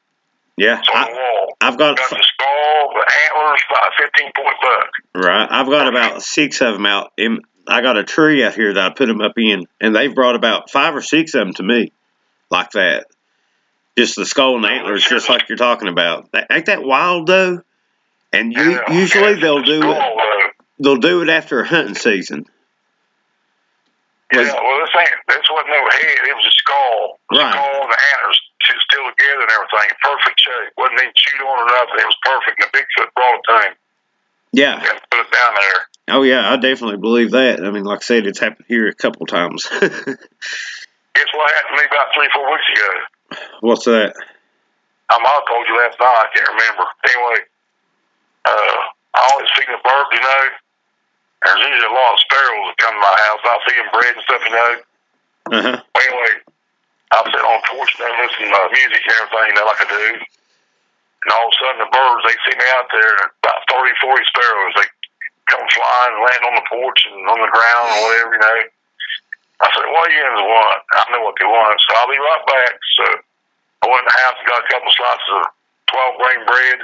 Yeah. It's on the wall. I've got the skull, the antlers, about a 15-point buck. Right. I've got about 6 of them out. I got a tree out here that I put them up in, and they've brought about 5 or 6 of them to me, like that. Just the skull and the antlers, just like you're talking about. Ain't that wild, though? And usually they'll do it. They'll do it after a hunting season. Yeah, well, this wasn't no head. It was a skull. Right. Skull and the antlers still together and everything. Perfect shape. Wasn't even chewed on or nothing. It was perfect. And the Bigfoot brought it to him. Yeah. And put it down there. Oh, yeah, I definitely believe that. I mean, like I said, it's happened here a couple times. Guess what happened to me about 3 or 4 weeks ago? What's that? I might have told you last night. I can't remember. Anyway, I always feed the birds, There's usually a lot of sparrows that come to my house. I'll feed them bread and stuff, Anyway, I'll sit on the porch and listen to music and everything, like I do. And all of a sudden, the birds, they see me out there, and about 30, 40 sparrows, they come flying and land on the porch and on the ground and whatever, I said, what are you guys want? I know what they want, so I'll be right back. So I went in the house and got a couple slices of 12-grain bread.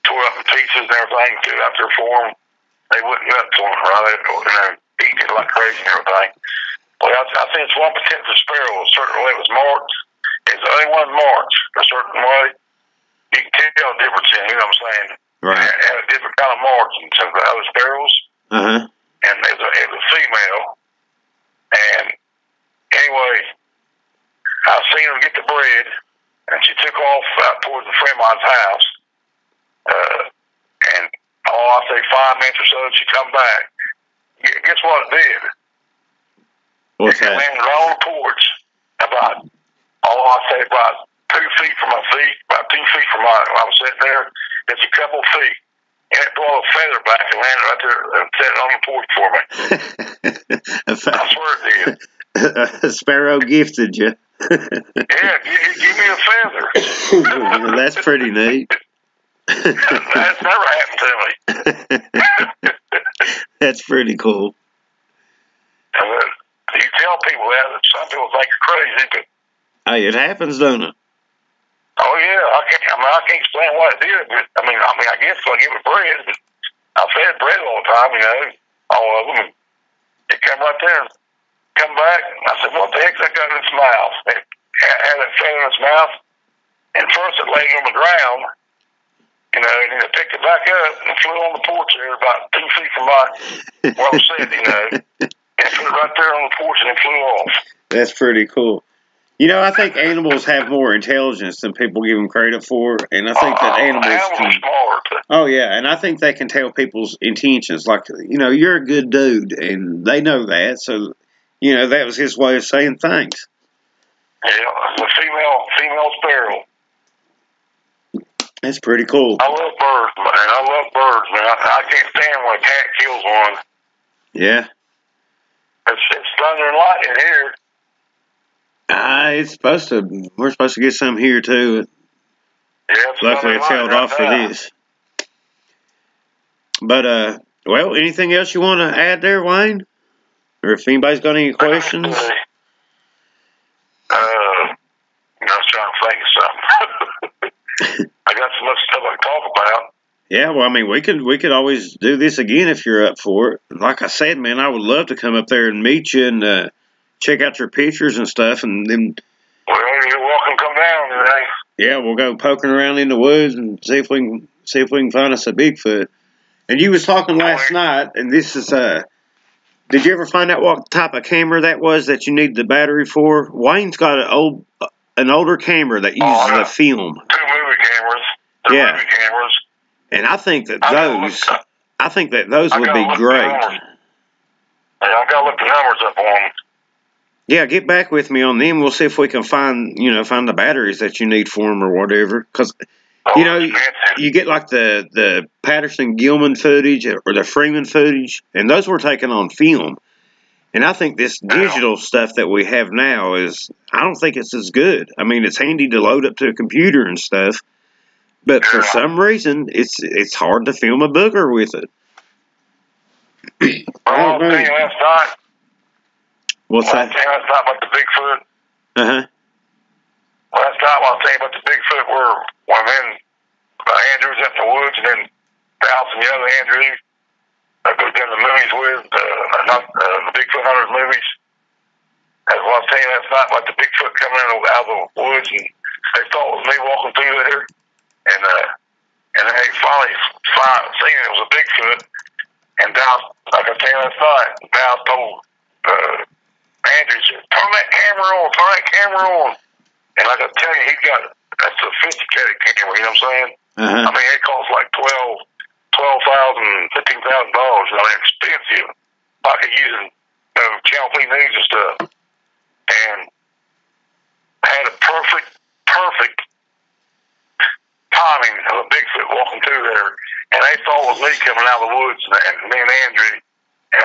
Tore up in pieces and everything, threw it out there for them. They went nuts on it, right? And eating it like crazy and everything. Well, I think it's one particular sparrow. A certain way it was marked. It's the only one marked a certain way. You can tell the difference in, you know what I'm saying? Right. It had a different kind of marking to the other sparrows. And it was a female. And anyway, I seen her get the bread, and she took off out towards the friend of mine's house. And I say 5 minutes or so, she come back. Guess what it did? What's that? It landed right on the porch, about 2 feet from my feet, about 2 feet from I was sitting there. It's a couple feet. And it brought a feather back and landed right there and sat on the porch for me. I swear it did. A sparrow gifted you. Yeah, give me a feather. That's pretty neat. That's never happened to me. That's pretty cool. You tell people that, some people think you're crazy, but hey, it happens, don't it? Oh yeah, I can't explain what it did, but I guess I give it bread. But I fed bread all the time, you know, all of them. And it come right there and come back. I said, "What the heck's that got in its mouth?" It had that feather in its mouth, and first it laid on the ground, you know, and then it picked it back up and flew on the porch there about 2 feet from where I was sitting, you know, and put it right there on the porch and it flew off. That's pretty cool. You know, I think animals have more intelligence than people give them credit for, and I think that animals are smart. Oh yeah, and I think they can tell people's intentions. Like, you know, you're a good dude, and they know that. So, you know, that was his way of saying thanks. Yeah, the female sparrow. That's pretty cool. I love birds, man. I love birds, man. I can't stand when a cat kills one. Yeah. It's thunder and lightning here. We're supposed to get some here too. Yeah, luckily it's held off for this. But well, anything else you want to add there, Wayne? Or if anybody's got any questions? I was trying to think of something. I got so much stuff I can talk about. Yeah, well, I mean, we could always do this again if you're up for it. Like I said, man, I would love to come up there and meet you and check out your pictures and stuff, and then. Well, you're welcome to come down today. Yeah, we'll go poking around in the woods and see if we can find us a Bigfoot. And you was talking last night, and this is did you ever find out what type of camera that was that you need the battery for? Wayne's got an older camera that uses the film. 2 movie cameras. Yeah. Movie cameras. And I think that those would be great. Yeah, I gotta look the numbers up on them. Yeah, get back with me on them. We'll see if we can find the batteries that you need for them or whatever. Because, you get like the Patterson-Gilman footage or the Freeman footage, and those were taken on film. And I think this digital stuff that we have now I don't think it's as good. I mean, it's handy to load up to a computer and stuff, but for some reason, it's hard to film a booger with it. Well, I'll tell you last night. What's that? I'll tell you last night about the Bigfoot. Uh-huh. Last night, I'll tell you about the Bigfoot where when then Andrew's up in the woods, and then Dallas and the other Andrew goes down the movies with, the Bigfoot Hunters movies. That's what I was telling you last night about the Bigfoot coming out of the woods, and they thought it was me walking through there, and then they finally seen it was a Bigfoot, and Dallas, like I was telling you last night, Dallas told Andrew, said, turn that camera on. And like I tell you, that's a sophisticated camera, you know what I'm saying? Uh-huh. I mean, it costs like $12,000, $15,000. I mean, expensive. Like using Channel 3 News and stuff. And I had a perfect timing of a Bigfoot walking through there. And they thought it was me coming out of the woods, and me and Andrew. And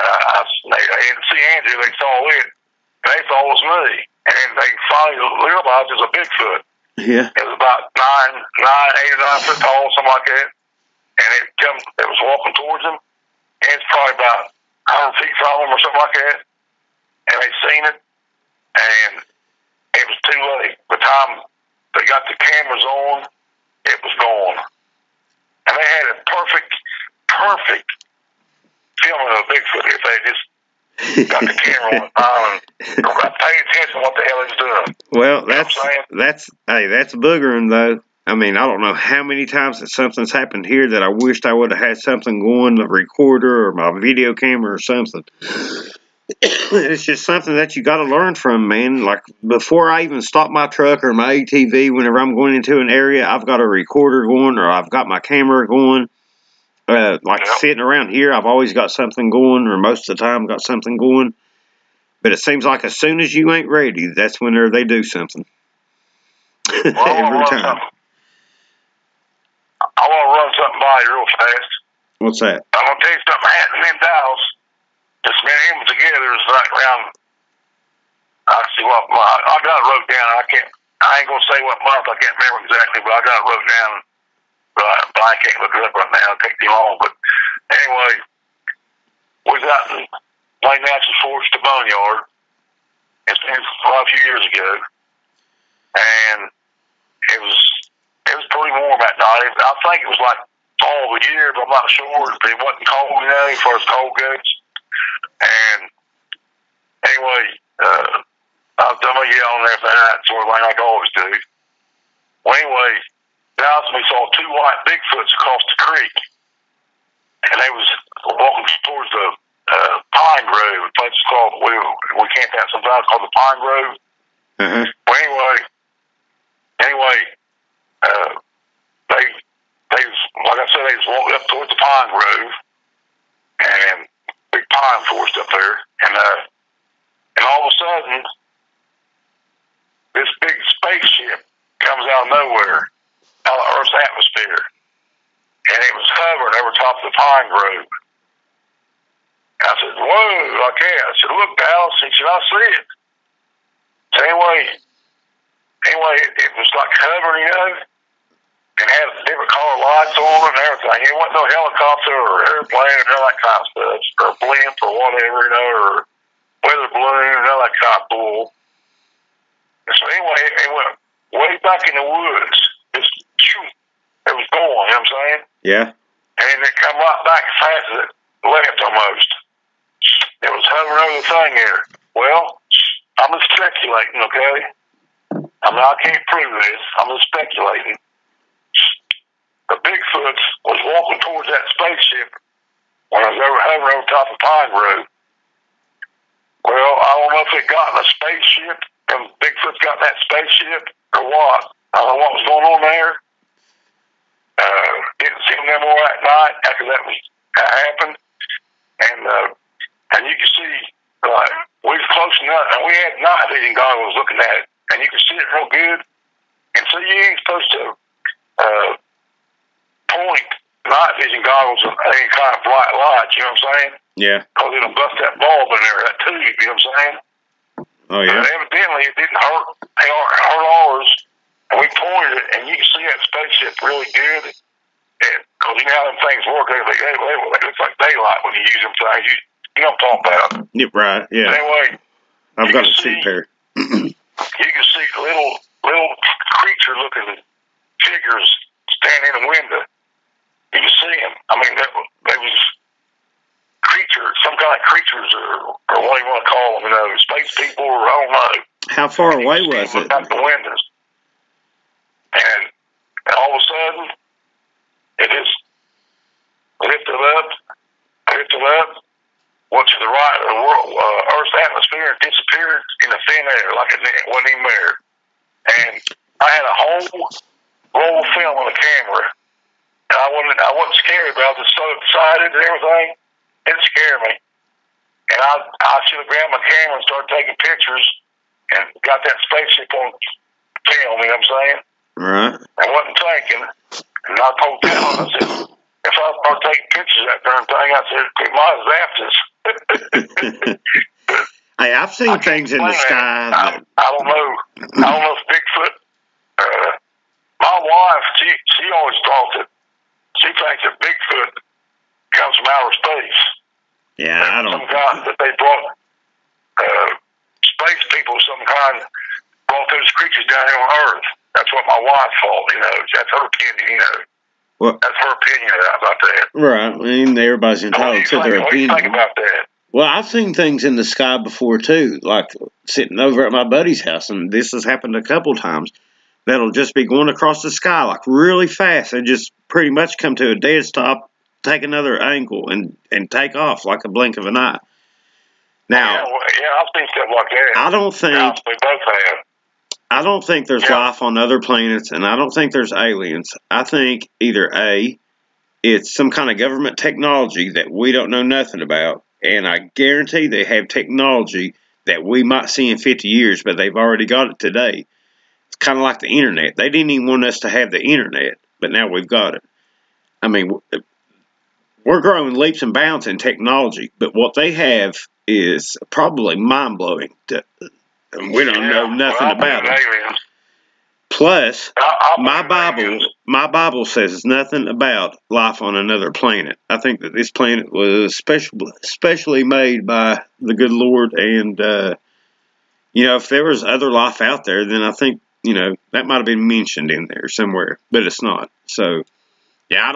they didn't see Andrew, they saw it. And they thought it was me. And then they finally realized it was a Bigfoot. Yeah. It was about 8 or 9 foot tall, something like that. And it was walking towards them. And it's probably about 100 feet from them or something like that. And they seen it. And it was too late. By the time they got the cameras on, it was gone. And they had a perfect filming of Bigfoot if they just got the camera on the time and paid attention to what the hell he was doing. Well, that's boogering though. I mean, I don't know how many times that something's happened here that I wished I would have had something going, the recorder or my video camera or something. It's just something that you got to learn from, man. Like, before I even stop my truck or my ATV, whenever I'm going into an area, I've got a recorder going or I've got my camera going. Sitting around here, I've always got something going, or most of the time got something going. But it seems like as soon as you ain't ready, that's whenever they do something. Well, Every time. I want to run something by you real fast. What's that? I'm going to tell you something happened in Dallas. Just me and him together is right around, I see what month. I got it wrote down. I ain't going to say what month. I can't remember exactly, but I got it wrote down. But I can't look it up right now. It'll take too long. But anyway, we was out in Lake National Forest, the boneyard. It's been a few years ago. And it was pretty warm that night. I think it was like fall of the year, but I'm not sure. It wasn't cold, you know, as far as cold goes. And anyway, I was done my yelling and everything, that sort of thing like I always do. Well, anyway, Dallas and we saw two white Bigfoots across the creek. And they was walking towards the Pine Grove. The place is called, we camped out sometimes called the Pine Grove. Uh-huh. Well, anyway, they like I said, they just walked up towards the Pine Grove and big pine forest up there, and all of a sudden, this big spaceship comes out of nowhere, out of Earth's atmosphere, and it was hovering over top of the Pine Grove. I said, "Whoa!" Like that. I said, "Look, Dallas." He said, "I see it." So anyway, it was like hovering, you know, and had different color lights on and everything. It wasn't no helicopter or airplane or all that kind of stuff, or blimp or whatever, you know, or weather balloon and all that kind of bull. And so anyway, it went way back in the woods. Just shoot, it was going. You know what I'm saying? Yeah. And it come right back as fast as it left almost. It was hovering over the thing there. Well, I'm just speculating, okay? I mean, I can't prove this. I'm just speculating. The Bigfoot was walking towards that spaceship when it was hovering over top of Pine Grove. Well, I don't know if it got in a spaceship and Bigfoot got in that spaceship or what. I don't know what was going on there. Didn't see him no more that night after that happened. And you can see, we was close enough, and we had night vision goggles looking at it, and you can see it real good. And so you ain't supposed to point night vision goggles at any kind of bright light, you know what I'm saying? Yeah. Because it'll bust that bulb in there, that tube, you know what I'm saying? Oh, yeah. But evidently, it didn't hurt ours, and we pointed it, and you can see that spaceship really good. Because you know how them things work, they look like daylight when you use them things. You know what I'm talking about. Yeah, right, yeah. Anyway, I've got a seat pair. You can see little creature-looking figures standing in the window. You can see them. I mean, they was creatures, some kind of creatures, or what do you want to call them, you know, space people, or I don't know. How far away was it? Out the windows. And all of a sudden, it just lifted up, went to the right of the Earth's atmosphere and disappeared in the thin air like it wasn't even there. And I had a whole roll of film on the camera. And I wasn't scared, but I was just so excited and everything. It scared me. And I should have grabbed my camera and started taking pictures and got that spaceship on film, you know what I'm saying? Right. I wasn't thinking. And I told Dylan, I said, if I start taking pictures of that darn thing, I said, it might have zapped us. Hey, I've seen things in the sky. I don't know. I don't know if Bigfoot. My wife, she always thought that she thinks that Bigfoot comes from outer space. Yeah, I don't. Some kind that they brought space people, some kind brought those creatures down here on Earth. That's what my wife thought, you know. That's her opinion, you know. Well, that's her opinion about that. Right. I mean, everybody's entitled to their opinion. What do you think about that? Well, I've seen things in the sky before, too, like sitting over at my buddy's house, and this has happened a couple times, that'll just be going across the sky, like, really fast, and just pretty much come to a dead stop, take another angle, and take off like a blink of an eye. Now, I've seen stuff like that. I don't think... Yeah, we both have. I don't think there's life on other planets, and I don't think there's aliens. I think either A, it's some kind of government technology that we don't know nothing about, and I guarantee they have technology that we might see in 50 years, but they've already got it today. It's kind of like the internet. They didn't even want us to have the internet, but now we've got it. I mean, we're growing leaps and bounds in technology, but what they have is probably mind-blowing. And we don't know nothing about it. Plus, my Bible says nothing about life on another planet. I think that this planet was specially made by the good Lord, and you know, if there was other life out there, then I think, you know, that might have been mentioned in there somewhere, but it's not. So, yeah,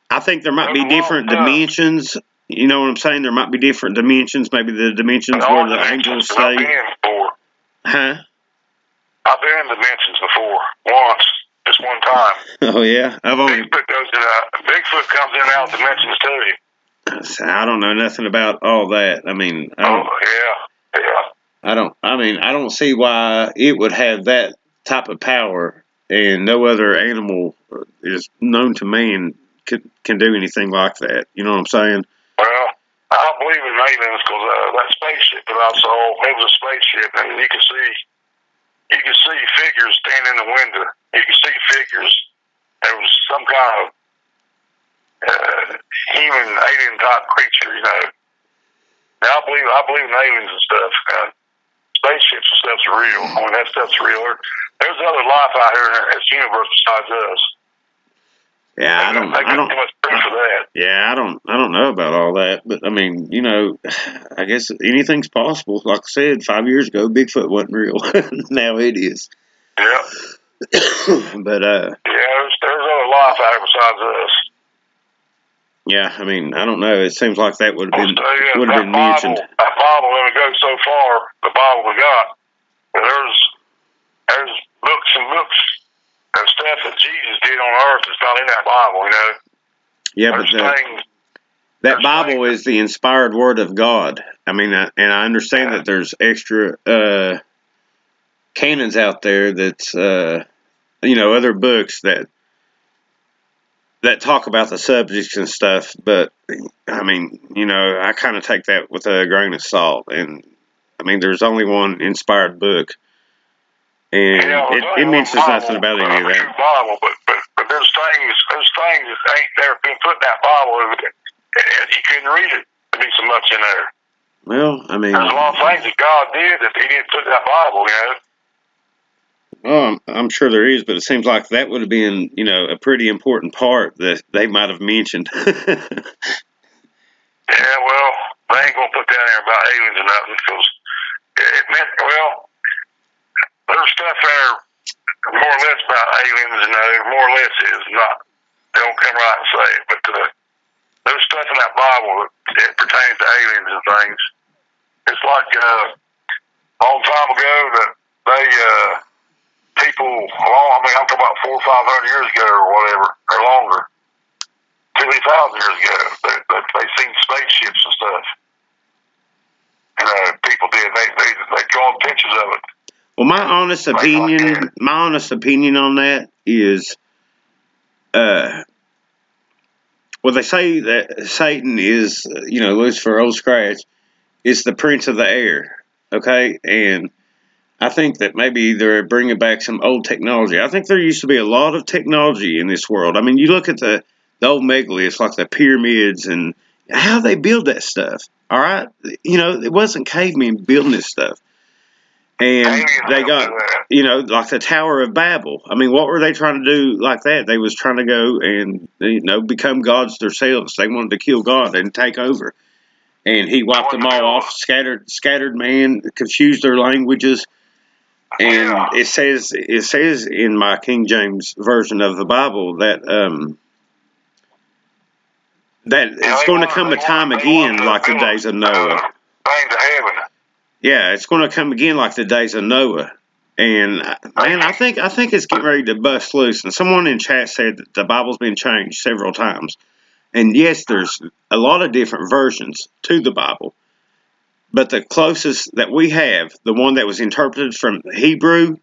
I think there might be different dimensions. You know what I'm saying? There might be different dimensions. Maybe the dimensions where the angels stay. Huh? I've been in dimensions before. Once. Just one time. Oh, yeah? Bigfoot comes in and out of dimensions, too. I don't know nothing about all that. I mean... yeah. I don't see why it would have that type of power, and no other animal is known to man can do anything like that. You know what I'm saying? Well, I don't believe in aliens because that spaceship that I saw, it was a spaceship, and you can see figures standing in the window. You can see figures. There was some kind of human alien type creature, you know. Now I believe in aliens and stuff. Spaceships and stuff's real. I mean, that stuff's real. There's other life out here in this universe besides us. Yeah, I don't know about all that, but I mean, you know, I guess anything's possible. Like I said, 5 years ago, Bigfoot wasn't real. Now it is. Yeah. But there's other life out here besides us. Yeah, I mean, I don't know. It seems like that would have been mentioned. That Bible only goes so far. The Bible we got. But there's books and books and stuff that Jesus did on earth that's not in that Bible, you know. Yeah, but that Bible is the inspired word of God. I mean, and I understand that there's extra canons out there that's, you know, other books that talk about the subjects and stuff, but, I mean, you know, I kind of take that with a grain of salt, and, I mean, there's only one inspired book, and it mentions nothing about any of that. Bible, but there's things that ain't there been put in that Bible, and you couldn't read it. There'd be so much in there. Well, I mean... There's a lot of things that God did that he didn't put in that Bible, you know. Well, I'm sure there is, but it seems like that would have been, you know, a pretty important part that they might have mentioned. Yeah, well, they ain't going to put down there about aliens or nothing, because it meant, well, there's stuff there more or less about aliens, and more or less is not, they don't come right and say it, but there's stuff in that Bible that pertains to aliens and things. It's like a long time ago that they, people, I'm talking about 400 or 500 years ago or whatever, or longer, 2,000 years ago, they seen spaceships and stuff. And people did. They draw pictures of it. Well, my honest opinion on that is, well, they say that Satan is, you know, Lucifer, Old Scratch, is the prince of the air, okay? And I think that maybe they're bringing back some old technology. I think there used to be a lot of technology in this world. I mean, you look at the old megaliths, like the pyramids, and how they build that stuff, all right? You know, it wasn't cavemen building this stuff. And they got, you know, like the Tower of Babel. I mean, what were they trying to do like that? They was trying to go and, you know, become gods themselves. They wanted to kill God and take over. And he wiped them all off, scattered man, confused their languages. And it says in my King James version of the Bible that it's going to come a time again like the days of Noah. Things of heaven. Yeah, it's going to come again like the days of Noah. And man, I think it's getting ready to bust loose. And someone in chat said that the Bible's been changed several times. And yes, there's a lot of different versions to the Bible. But the closest that we have, the one that was interpreted from Hebrew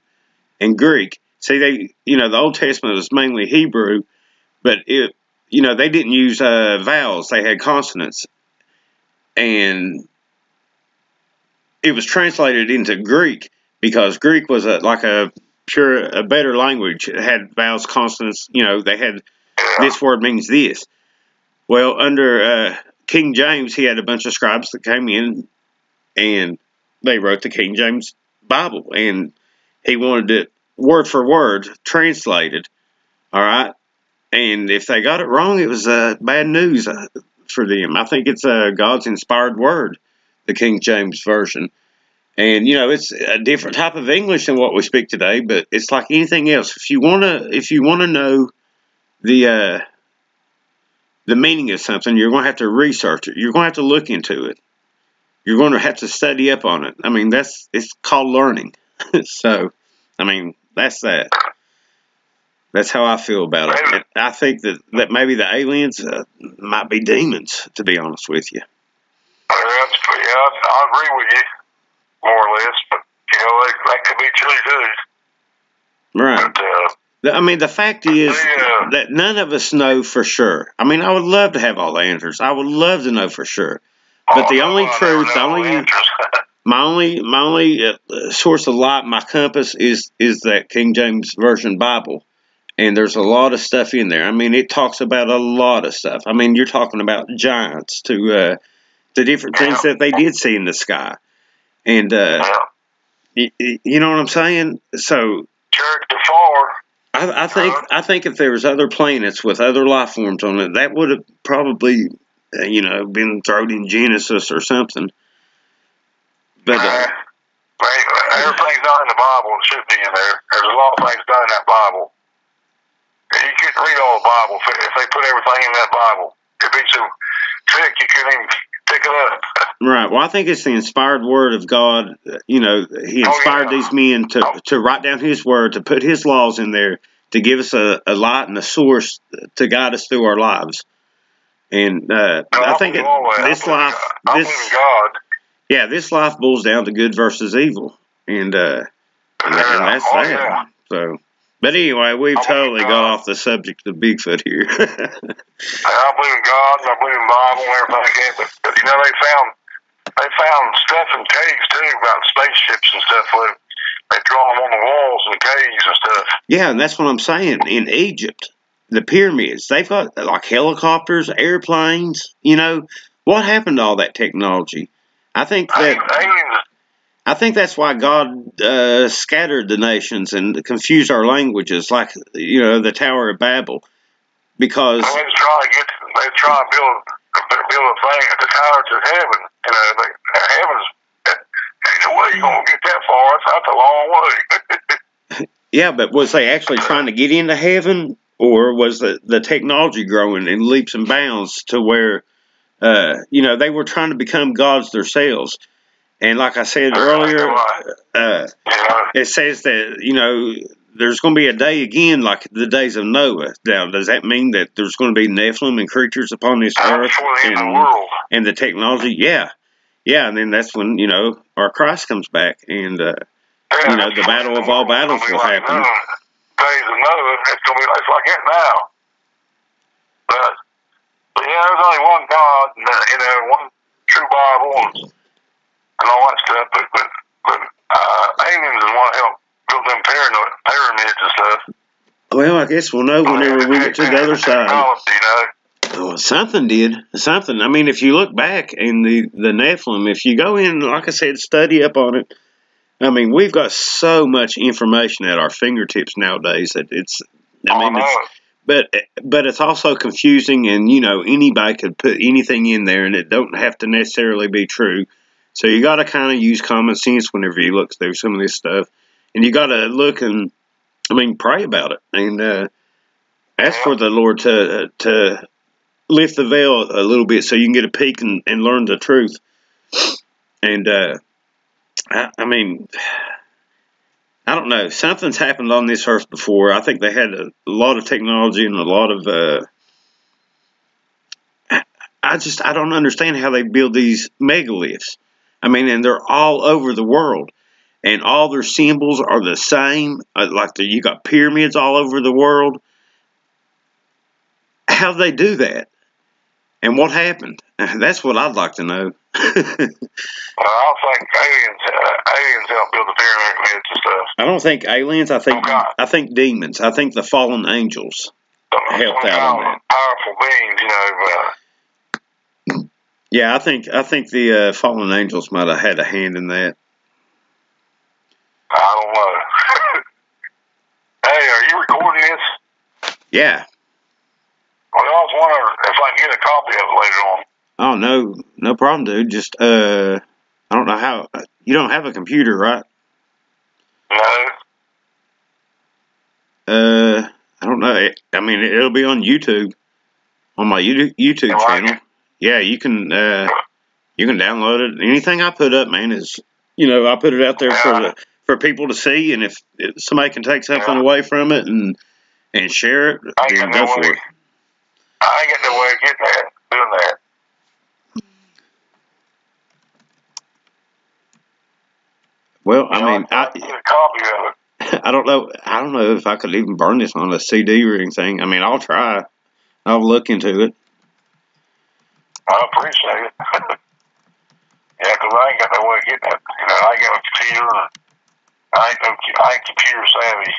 and Greek. See, the Old Testament was mainly Hebrew, but they didn't use vowels. They had consonants. And it was translated into Greek because Greek was a better language. It had vowels, consonants. They had this word means this. Well, under King James, he had a bunch of scribes that came in and they wrote the King James Bible, and he wanted it word for word translated. All right, and if they got it wrong, it was bad news for them. I think it's God's inspired word, the King James version. And it's a different type of English than what we speak today, but it's like anything else. If you wanna know the meaning of something, you're gonna have to research it. You're gonna have to look into it. You're gonna have to study up on it. I mean, it's called learning. So, I mean, that's that. That's how I feel about it. And I think that maybe the aliens might be demons, to be honest with you. I agree with you, more or less, but that could be true too. Right. But, I mean, the fact is that none of us know for sure. I mean, I would love to have all the answers. I would love to know for sure. But the only truth, my only source of light, my compass is that King James Version Bible. And there's a lot of stuff in there. I mean, it talks about a lot of stuff. I mean, you're talking about giants to different things that they did see in the sky. And, you know what I'm saying? So, I think if there was other planets with other life forms on it, that would have probably, been thrown in Genesis or something. But, everything's done in the Bible. It should be in there. There's a lot of things done in that Bible. You couldn't read all the Bible if they put everything in that Bible. It'd be so thick you couldn't even pick it up. Right. Well, I think it's the inspired word of God. He inspired these men to write down His word, to put His laws in there, to give us a light and a source to guide us through our lives. And I think this life boils down to good versus evil, and that's that. Yeah. So. But anyway, we've totally got off the subject of Bigfoot here. I believe in God, and I believe in the Bible and everything like that. But they found stuff in caves too about spaceships and stuff. Where they draw them on the walls and caves and stuff. Yeah, and that's what I'm saying. In Egypt, the pyramids, they've got like helicopters, airplanes. What happened to all that technology? I think that's why God scattered the nations and confused our languages, like the Tower of Babel, because they try to build a thing at the tower to heaven. Heaven's ain't no way you're gonna get that far. That's a long way. Yeah, but was they actually trying to get into heaven, or was the technology growing in leaps and bounds to where they were trying to become gods themselves? And like I said earlier, it says that, there's going to be a day again like the days of Noah. Now, does that mean that there's going to be Nephilim and creatures upon this earth and the technology? Yeah. Yeah, and then that's when, our Christ comes back and, the battle of all battles will happen. Days of Noah, it's like that now. But there's only one God, and, one true Bible, and all that stuff, but aliens want to help build them pyramids and stuff. Well, I guess we'll know whenever we get to the other side. Well, something did. Something. I mean, if you look back in the Nephilim, if you go in, like I said, study up on it, I mean, we've got so much information at our fingertips nowadays that but it's also confusing, and, anybody could put anything in there, and it don't have to necessarily be true. So you got to kind of use common sense whenever you look through some of this stuff. And you got to look and, I mean, pray about it. And ask for the Lord to lift the veil a little bit so you can get a peek and learn the truth. And, I mean, I don't know. Something's happened on this earth before. I think they had a lot of technology and a lot of, I don't understand how they build these megaliths. I mean, and they're all over the world. And all their symbols are the same. You got pyramids all over the world. How do they do that? And what happened? That's what I'd like to know. I don't think aliens help build the pyramids and stuff. I don't think aliens. I think demons. I think the fallen angels helped out on that. Powerful beings, Yeah, I think the fallen angels might have had a hand in that. I don't know. Hey, are you recording this? Yeah. Well, I was wondering if I can get a copy of it later on. Oh, no problem, dude. Just, I don't know how, you don't have a computer, right? No. I don't know. I mean, it'll be on YouTube, on my YouTube channel. Yeah, you can download it. Anything I put up, man, is, I put it out there for people to see, and if somebody can take something away from it and share it, then go for it. I ain't got no way of getting that, doing that. Well, I mean, I get a copy of it. I don't know if I could even burn this on a CD or anything. I mean, I'll try. I'll look into it. I appreciate it. Yeah, because I ain't got no way of getting that. I ain't got a computer. I ain't computer savvy.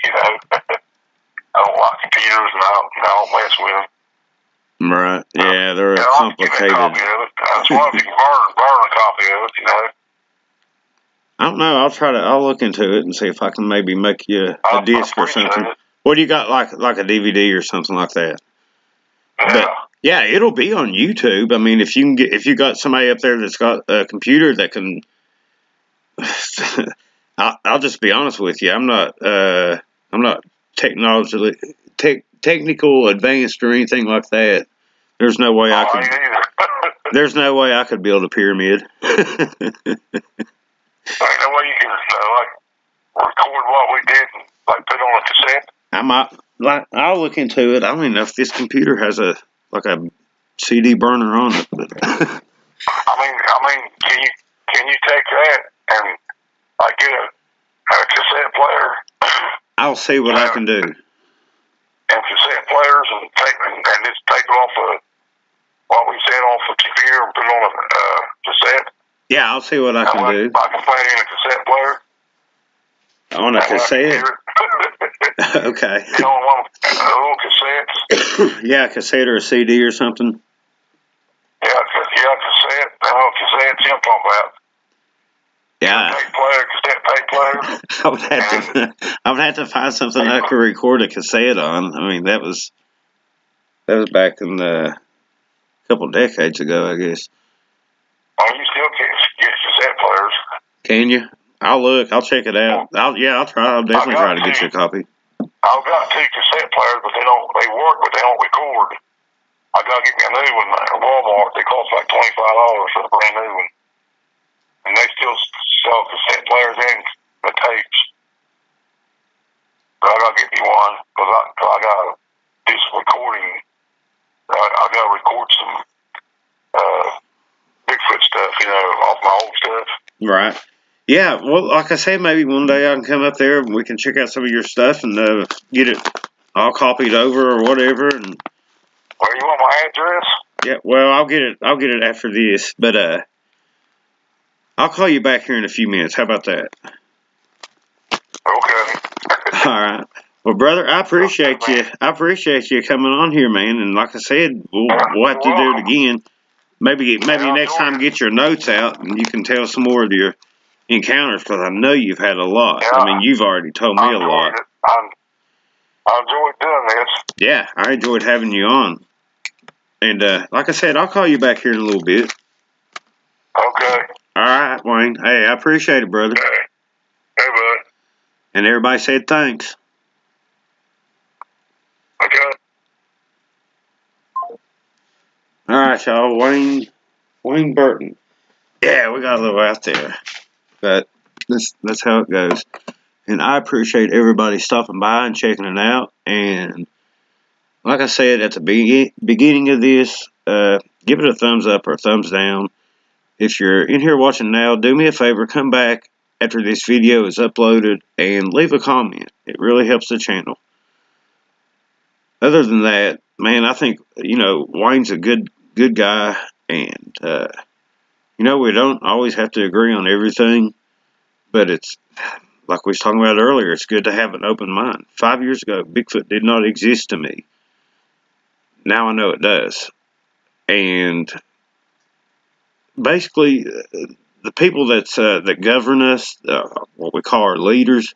I don't like computers, and I don't mess with them. Right. Yeah, they're complicated. I just wonder if you can burn a copy of it. I don't know. I'll look into it and see if I can maybe make you a disc or something. What do you got, like a DVD or something like that? Yeah. But yeah, it'll be on YouTube. I mean, if you got somebody up there that's got a computer that can, I'll just be honest with you. I'm not technical advanced or anything like that. There's no way I could. There's no way I could build a pyramid. Ain't no way you can record what we did and put on a cassette. I'll look into it. I don't even know if this computer has a CD burner on it. But I mean, can you take that and get a cassette player? I'll see what I can do. And cassette players and just take it off of what we said off the computer and put it on a cassette. Yeah, I'll see what I can do. I can play it in a cassette player. On a cassette? Okay. You know, one of the little cassettes? Yeah, a cassette or a CD or something? Yeah, cassette. The little cassettes I'm talking about. Yeah. Cassette player. I would have to find something I could record a cassette on. I mean, that was back in a couple decades ago, I guess. Oh, you still can get cassette players. Can you? I'll look. I'll check it out. I'll try. I'll definitely try to get you a copy. I've got 2 cassette players, but they work, but they don't record. I gotta get me a new one at Walmart. They cost like $25 for a brand new one, and they still sell cassette players and the tapes. But I gotta get me one because I gotta do some recording. I gotta record some Bigfoot stuff, off my old stuff. Right. Yeah, well, like I said, maybe one day I can come up there and we can check out some of your stuff and get it all copied over or whatever. And well, you want my address? Yeah, well, I'll get it after this, but I'll call you back here in a few minutes. How about that? Okay. All right. Well, brother, I appreciate you. I appreciate you coming on here, man. And like I said, we'll have to do it again. Maybe next time get your notes out and you can tell some more of your encounters, because I know you've had a lot. Yeah, I mean, you've already told me a lot. I enjoyed doing this. Yeah, I enjoyed having you on. And like I said, I'll call you back here in a little bit. Okay. All right, Wayne. Hey, I appreciate it, brother. Hey, bud. And everybody said thanks. Okay. All right, y'all. Wayne Burton. Yeah, we got a little out there, but that's how it goes. And I appreciate everybody stopping by and checking it out. And like I said at the beginning of this, give it a thumbs up or a thumbs down. If you're in here watching now, do me a favor, come back after this video is uploaded and leave a comment. It really helps the channel. Other than that, man, I think, Wayne's a good guy, and, we don't always have to agree on everything, but it's, like we was talking about earlier, it's good to have an open mind. 5 years ago, Bigfoot did not exist to me. Now I know it does. And basically, the people that govern us, what we call our leaders,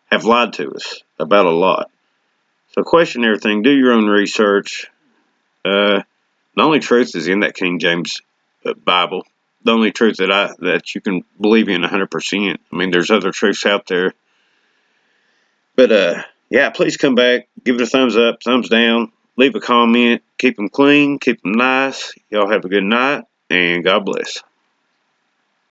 have lied to us about a lot. So question everything. Do your own research. The only truth is in that King James Bible. The only truth that you can believe in 100%. I mean, there's other truths out there. But, yeah, please come back. Give it a thumbs up, thumbs down. Leave a comment. Keep them clean. Keep them nice. Y'all have a good night. And God bless.